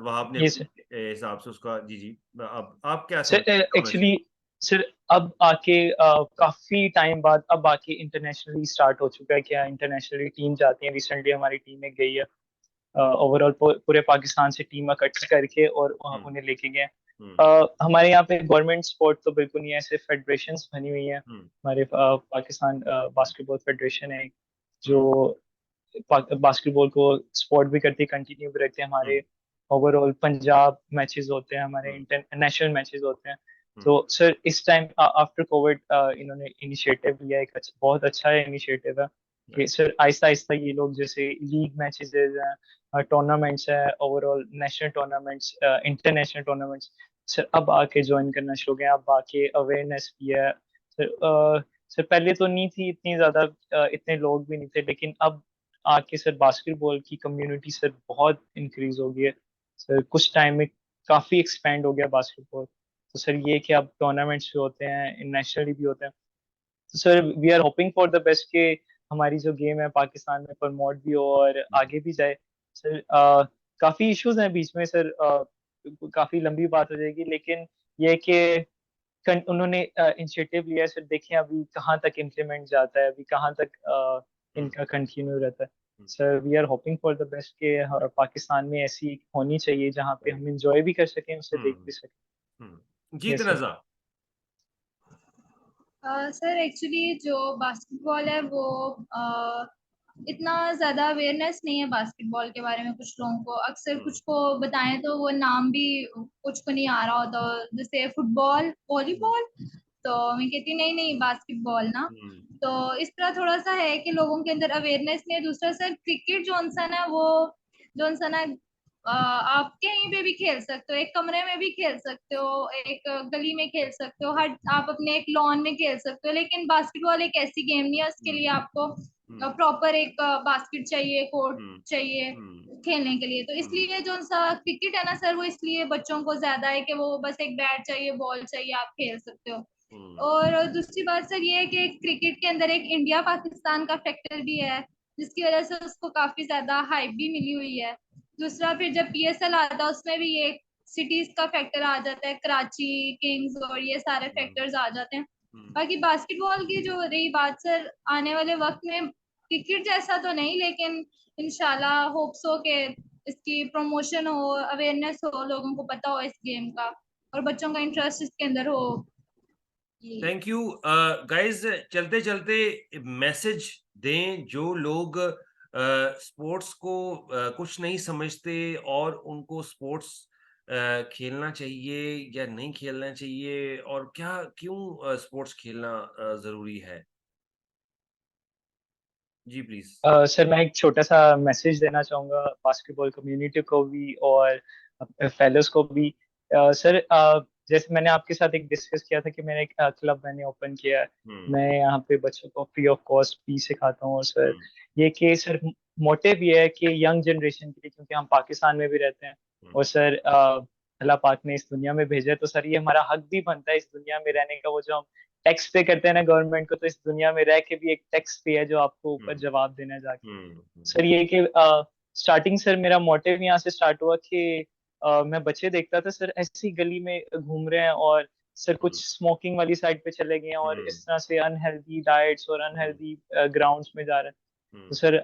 [SPEAKER 1] वहाब ने
[SPEAKER 2] यस सर।
[SPEAKER 1] अपने हिसाब से उसका, जी जी, अब आप क्या
[SPEAKER 2] सर
[SPEAKER 1] समझते हैं क्या होना चाहिए?
[SPEAKER 2] एक्चुअली सर अब आके काफी टाइम बाद अब आके इंटरनेशनली स्टार्ट हो चुका है। क्या इंटरनेशनली टीम जाती है? रिसेंटली हमारी टीम एक गई है ओवरऑल पूरे पाकिस्तान से टीम इकट्ठी करके, और
[SPEAKER 1] हम्म।
[SPEAKER 2] उन्हें लेके गए।
[SPEAKER 1] हम्म।
[SPEAKER 2] हमारे यहाँ पे गवर्नमेंट स्पोर्ट तो बिल्कुल नहीं है, सिर्फ फेडरेशंस बनी हुई हैं।
[SPEAKER 1] हम्म।
[SPEAKER 2] हमारे पाकिस्तान बास्केटबॉल फेडरेशन है जो
[SPEAKER 1] हम्म।
[SPEAKER 2] बास्केटबॉल को स्पोर्ट भी करती, कंटिन्यू भी रखते हैं। हमारे
[SPEAKER 1] हम्म।
[SPEAKER 2] ओवरऑल पंजाब मैचेस होते हैं, हमारे
[SPEAKER 1] हम्म।
[SPEAKER 2] इंटरनेशनल मैचेस होते हैं। तो
[SPEAKER 1] हम्म।
[SPEAKER 2] सर इस टाइम आफ्टर कोविड इन्होंने इनिशिएटिव लिया, एक बहुत अच्छा इनिशिएटिव है कि
[SPEAKER 1] राइट।
[SPEAKER 2] सर आहिस्ता आहिस्ता ये लोग जैसे लीग मैचेस हैं, टूर्नामेंट्स है, overall national tournaments, international tournaments, sir अब आके ज्वाइन करना शुरू हो गए हैं। अब आके अवेयरनेस भी है सर। सर पहले तो नहीं थी इतनी ज्यादा, इतने लोग भी नहीं थे, लेकिन अब आके सर बास्केटबॉल की कम्युनिटी सर बहुत इंक्रीज हो गई है सर। कुछ टाइम में काफी एक्सपेंड हो गया बास्केटबॉल। तो सर ये कि अब टूर्नामेंट्स भी होते हैं, नेशनली भी होते हैं। तो sir we are hoping for the best के हमारी जो गेम है पाकिस्तान में प्रमोट भी हो और आगे भी जाए सर। काफी इश्यूज हैं बीच में सर, काफी लंबी बात हो जाएगी, लेकिन ये कि उन्होंने इनिशिएटिव लिया है सर। देखें अभी कहाँ तक इम्प्लीमेंट जाता है, अभी कहाँ तक
[SPEAKER 1] हम्म।
[SPEAKER 2] इनका कंटिन्यू रहता है।
[SPEAKER 1] Hmm.
[SPEAKER 2] Sir we are hoping for the best के पाकिस्तान में ऐसी होनी चाहिए जहाँ पे हम इंजॉय भी कर सकें, उसे देख
[SPEAKER 1] हम्म।
[SPEAKER 2] भी सकें।
[SPEAKER 1] जी
[SPEAKER 2] यस सर।
[SPEAKER 1] तनज़ा।
[SPEAKER 3] सर एक्चुअली जो बास्केटबॉल है वो इतना ज़्यादा अवेयरनेस नहीं है बास्केटबॉल के बारे में कुछ लोगों को। अक्सर
[SPEAKER 1] हम्म।
[SPEAKER 3] कुछ को बताएं तो वो नाम भी कुछ को नहीं आ रहा होता। जैसे फुटबॉल,
[SPEAKER 1] हम्म।
[SPEAKER 3] वॉलीबॉल, तो मैं कहती नहीं नहीं बास्केटबॉल ना।
[SPEAKER 1] हम्म।
[SPEAKER 3] तो इस तरह थोड़ा सा है कि लोगों के अंदर अवेयरनेस नहीं है। दूसरा सर क्रिकेट जो सा ना वो जो सा ना आप कहीं पे भी खेल सकते हो, एक कमरे में भी खेल सकते हो, एक गली में खेल सकते हो, हर आप अपने एक लॉन में खेल सकते हो। लेकिन बास्केटबॉल एक ऐसी गेम नहीं है, उसके
[SPEAKER 1] हम्म।
[SPEAKER 3] लिए आपको
[SPEAKER 1] हम्म।
[SPEAKER 3] प्रॉपर एक बास्केट चाहिए, कोर्ट
[SPEAKER 1] हम्म।
[SPEAKER 3] चाहिए
[SPEAKER 1] हम्म।
[SPEAKER 3] खेलने के लिए। तो
[SPEAKER 1] हम्म।
[SPEAKER 3] इसलिए जो सा क्रिकेट है ना सर, वो इसलिए बच्चों को ज्यादा है कि वो बस एक बैट चाहिए, बॉल चाहिए, आप खेल सकते हो।
[SPEAKER 1] हम्म।
[SPEAKER 3] और दूसरी बात सर ये है कि क्रिकेट के अंदर एक इंडिया पाकिस्तान का फैक्टर भी है, जिसकी वजह से उसको काफी ज्यादा हाइप भी मिली हुई है। दूसरा फिर जब पीएसएल आता है उसमें भी ये सिटीज का फैक्टर आ जाता है, कराची किंग्स और ये सारे
[SPEAKER 1] हम्म।
[SPEAKER 3] फैक्टर्स आ जाते हैं।
[SPEAKER 1] हम्म।
[SPEAKER 3] बाकी बास्केटबॉल की जो रही बात सर, आने वाले वक्त में क्रिकेट जैसा तो नहीं, लेकिन इंशाल्लाह होप्स हो के इसकी प्रमोशन हो, अवेयरनेस हो, लोगों को पता हो इस गेम का और बच्चों का इंटरेस्ट इसके अंदर हो।
[SPEAKER 1] Thank you guys. चलते चलते मैसेज दें जो लोग स्पोर्ट्स को कुछ नहीं समझते और उनको स्पोर्ट्स खेलना चाहिए या नहीं खेलना चाहिए, और क्या क्यों स्पोर्ट्स खेलना जरूरी है। जी प्लीज।
[SPEAKER 2] सर मैं एक छोटा सा मैसेज देना चाहूंगा बास्केटबॉल कम्युनिटी को भी और फेलोज को भी। सर जैसे मैंने आपके साथ एक डिस्कस किया था कि मैंने एक क्लब मैंने ओपन किया है। मैं यहाँ पे बच्चों को फ्री ऑफ कॉस्ट भी सिखाता हूँ। और सर ये कि सर मोटिव ये है कि यंग जनरेशन के लिए, क्योंकि हम पाकिस्तान में भी रहते हैं और सर अल्लाह पाक ने इस दुनिया में भेजा है, तो सर ये हमारा हक भी बनता है इस दुनिया में रहने का। वो जो हम टैक्स पे करते हैं ना गवर्नमेंट को, तो इस दुनिया में रह के भी एक टैक्स पे है जो आपको ऊपर जवाब देना है जाके। सर ये कि स्टार्टिंग सर मेरा मोटिव यहाँ से स्टार्ट हुआ कि मैं बच्चे देखता था सर ऐसी गली में घूम रहे हैं और सर कुछ स्मोकिंग वाली साइड पे चले गए हैं और इस तरह से अनहेल्दी डाइट्स और अनहेल्दी ग्राउंड्स में जा रहे हैं। तो सर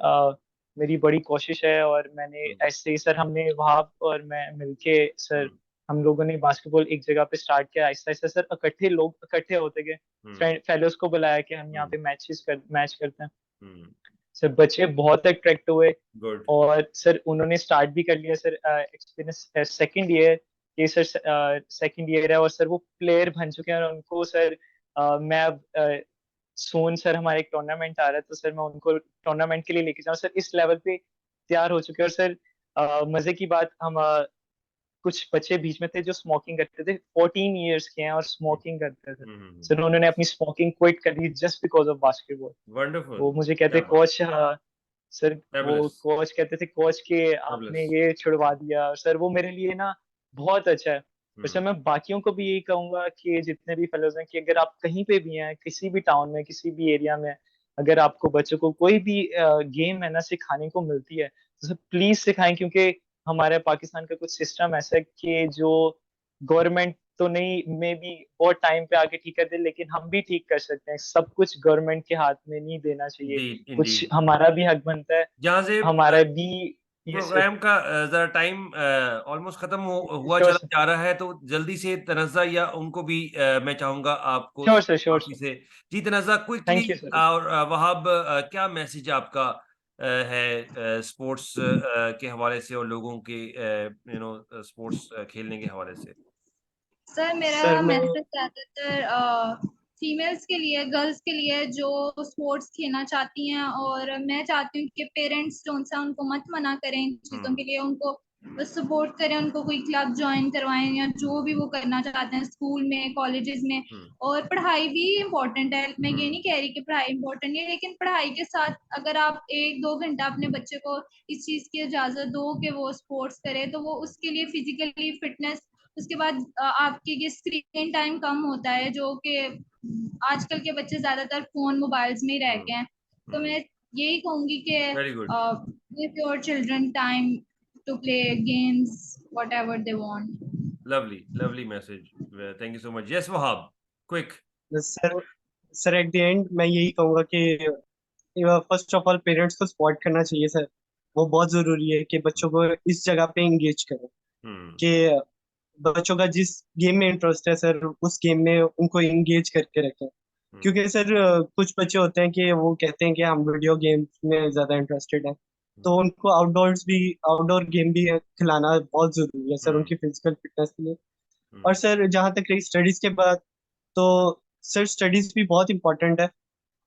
[SPEAKER 2] मेरी बड़ी कोशिश है और मैंने ऐसे ही सर हमने वहां और मैं मिलके सर हम लोगों ने बास्केटबॉल एक जगह पे स्टार्ट किया। आहिस्ता आहिस्ता सर इकट्ठे लोग इकट्ठे होते गए, फेलोज को बुलाया कि हम यहाँ पे मैच करते हैं। सर बच्चे बहुत अट्रैक्ट हुए
[SPEAKER 1] गुड।
[SPEAKER 2] और सर उन्होंने स्टार्ट भी कर लिया सर एक्सपीरियंस सेकंड ईयर ये सर सेकंड ईयर है और सर वो प्लेयर बन चुके हैं। और उनको सर मैं अब सोन सर हमारे एक टूर्नामेंट आ रहा है तो सर मैं उनको टूर्नामेंट के लिए लेके जाऊँ सर, इस लेवल पे तैयार हो चुके हैं। और सर मजे की बात हम कुछ बच्चे बीच में थे जो स्मोकिंग करते थे, 14 इयर्स के हैं और स्मोकिंग करते थे सर, उन्होंने अपनी स्मोकिंग क्विट कर दी just because of basketball.
[SPEAKER 1] Wonderful.
[SPEAKER 2] वो मुझे कहते कोच सर, वो
[SPEAKER 1] Fabulous.
[SPEAKER 2] कोच कहते थे कोच के आपने
[SPEAKER 1] Fabulous.
[SPEAKER 2] ये छुड़वा दिया। और सर वो मेरे लिए ना बहुत अच्छा है। और सर मैं बाकियों को भी यही कहूंगा कि जितने भी फेलोज हैं कि अगर आप कहीं पे भी हैं, किसी भी टाउन में, किसी भी एरिया में, अगर आपको बच्चों को कोई भी गेम है ना सिखाने को मिलती है तो सर प्लीज सिखाएं। क्योंकि हमारे पाकिस्तान का कुछ सिस्टम ऐसा है कि जो गवर्नमेंट तो नहीं में भी बहुत टाइम पे आके ठीक कर दे, लेकिन हम भी ठीक कर सकते हैं। सब कुछ गवर्नमेंट के हाथ में नहीं देना चाहिए,
[SPEAKER 1] Indeed,
[SPEAKER 2] कुछ
[SPEAKER 1] indeed.
[SPEAKER 2] हमारा भी हक बनता है,
[SPEAKER 1] जहाँ से
[SPEAKER 2] हमारा भी। ये सर
[SPEAKER 1] प्रोग्राम का जरा टाइम ऑलमोस्ट खत्म हुआ
[SPEAKER 2] श्योर
[SPEAKER 1] चला
[SPEAKER 2] सर,
[SPEAKER 1] जा रहा है, तो जल्दी से तनज़्ज़ा या उनको भी मैं चाहूंगा आपको
[SPEAKER 2] श्योर सर, श्योर
[SPEAKER 1] माफी
[SPEAKER 2] सर।
[SPEAKER 1] से। जी तनज़्ज़ा क्विकली,
[SPEAKER 2] थैंक यू सर।
[SPEAKER 1] और वहाब क्या मैसेज आपका है स्पोर्ट्स के हवाले से और लोगों के स्पोर्ट्स खेलने के हवाले से।
[SPEAKER 3] सर
[SPEAKER 4] सर
[SPEAKER 3] मेरा
[SPEAKER 4] मैं
[SPEAKER 3] मैसेज ज्यादातर फीमेल्स के लिए, गर्ल्स के लिए जो स्पोर्ट्स खेलना चाहती हैं, और मैं चाहती हूँ कि पेरेंट्स जो उनसे उनको मत मना करें इन चीजों के लिए, उनको सपोर्ट करें, उनको कोई क्लब ज्वाइन करवाएं या जो भी वो करना चाहते हैं स्कूल में, कॉलेजेस में। और पढ़ाई भी इम्पोर्टेंट है, मैं ये नहीं कह रही कि पढ़ाई इम्पोर्टेंट नहीं है, लेकिन पढ़ाई के साथ अगर आप 1-2 घंटा अपने बच्चे को इस चीज की इजाजत दो कि वो स्पोर्ट्स करे, तो वो उसके लिए फिजिकली फिटनेस, उसके बाद आपके ये स्क्रीन टाइम कम होता है, जो कि आजकल के बच्चे ज्यादातर फोन मोबाइल्स में ही रह गए हैं। तो मैं यही कहूंगी कि
[SPEAKER 1] very good.
[SPEAKER 3] Give your children time to play games whatever they want.
[SPEAKER 1] Lovely lovely message, thank you so much. Yes Wahab, quick.
[SPEAKER 4] Sir sir at the end मैं यही कहूंगा कि फर्स्ट ऑफ ऑल पेरेंट्स को सपोर्ट करना चाहिए sir. वो बहुत जरूरी है कि बच्चों को इस जगह पे इंगेज करें कि बच्चों का जिस गेम में इंटरेस्ट है सर उस गेम में उनको इंगेज करके रखें। क्योंकि सर कुछ बच्चे होते हैं कि वो कहते हैं कि हम वीडियो गेम्स में ज्यादा इंटरेस्टेड हैं, तो उनको आउटडोर गेम भी खिलाना बहुत जरूरी है सर उनकी फिजिकल फिटनेस के लिए। और सर जहाँ तक रही स्टडीज के बाद, तो सर स्टडीज भी बहुत इंपॉर्टेंट है,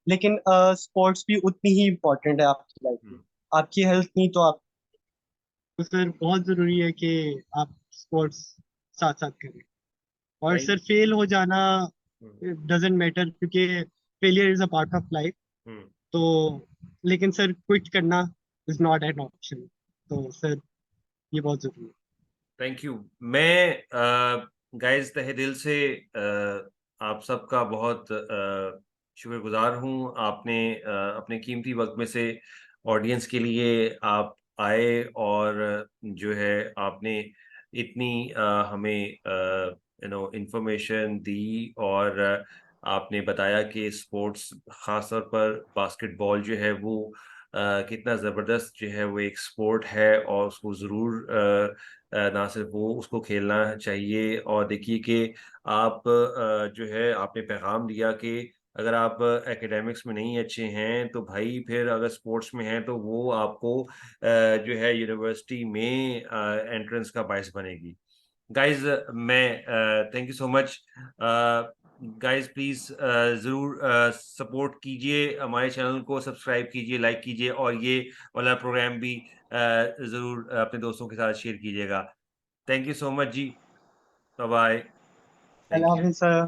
[SPEAKER 4] लेकिन स्पोर्ट्स भी उतनी ही इम्पोर्टेंट है आपकी लाइफ में। आपकी हेल्थ नहीं तो आप, तो सर बहुत जरूरी है कि आप स्पोर्ट्स साथ साथ करें। और सर फेल हो जाना डजेंट मैटर, क्योंकि failure is a part of life. तो लेकिन सर क्विट करना इज नॉट एन ऑप्शन। तो सर ये बहुत जरूरी है।
[SPEAKER 1] Thank you. मैं गाइस तहे दिल से आप सबका बहुत शुक्रगुजार हूँ। आपने अपने कीमती वक्त में से ऑडियंस के लिए आप आए और जो है आपने इतनी हमें इंफॉर्मेशन दी, और आपने बताया कि स्पोर्ट्स, खासतौर पर बास्केटबॉल जो है वो कितना ज़बरदस्त जो है वो एक स्पोर्ट है और उसको ज़रूर ना सिर्फ वो उसको खेलना चाहिए। और देखिए कि आप जो है आपने पैगाम दिया कि अगर आप एकेडमिक्स में नहीं अच्छे हैं तो भाई फिर अगर स्पोर्ट्स में हैं तो वो आपको जो है यूनिवर्सिटी में एंट्रेंस का बायस बनेगी। गाइज मैं thank you so much. Guys please ज़रूर सपोर्ट कीजिए, हमारे चैनल को सब्सक्राइब कीजिए, लाइक कीजिए और ये वाला प्रोग्राम भी ज़रूर अपने दोस्तों के साथ शेयर कीजिएगा। थैंक यू सो मच जी, bye bye, thank
[SPEAKER 4] Allah
[SPEAKER 1] you
[SPEAKER 4] हाफिज़ सर।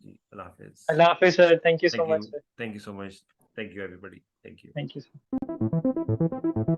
[SPEAKER 1] जी, अल्लाह हाफिज़,
[SPEAKER 2] अल्लाह हाफिज sir, thank you so much sir,
[SPEAKER 1] thank you so much, thank you everybody, thank you.
[SPEAKER 2] Thank you sir.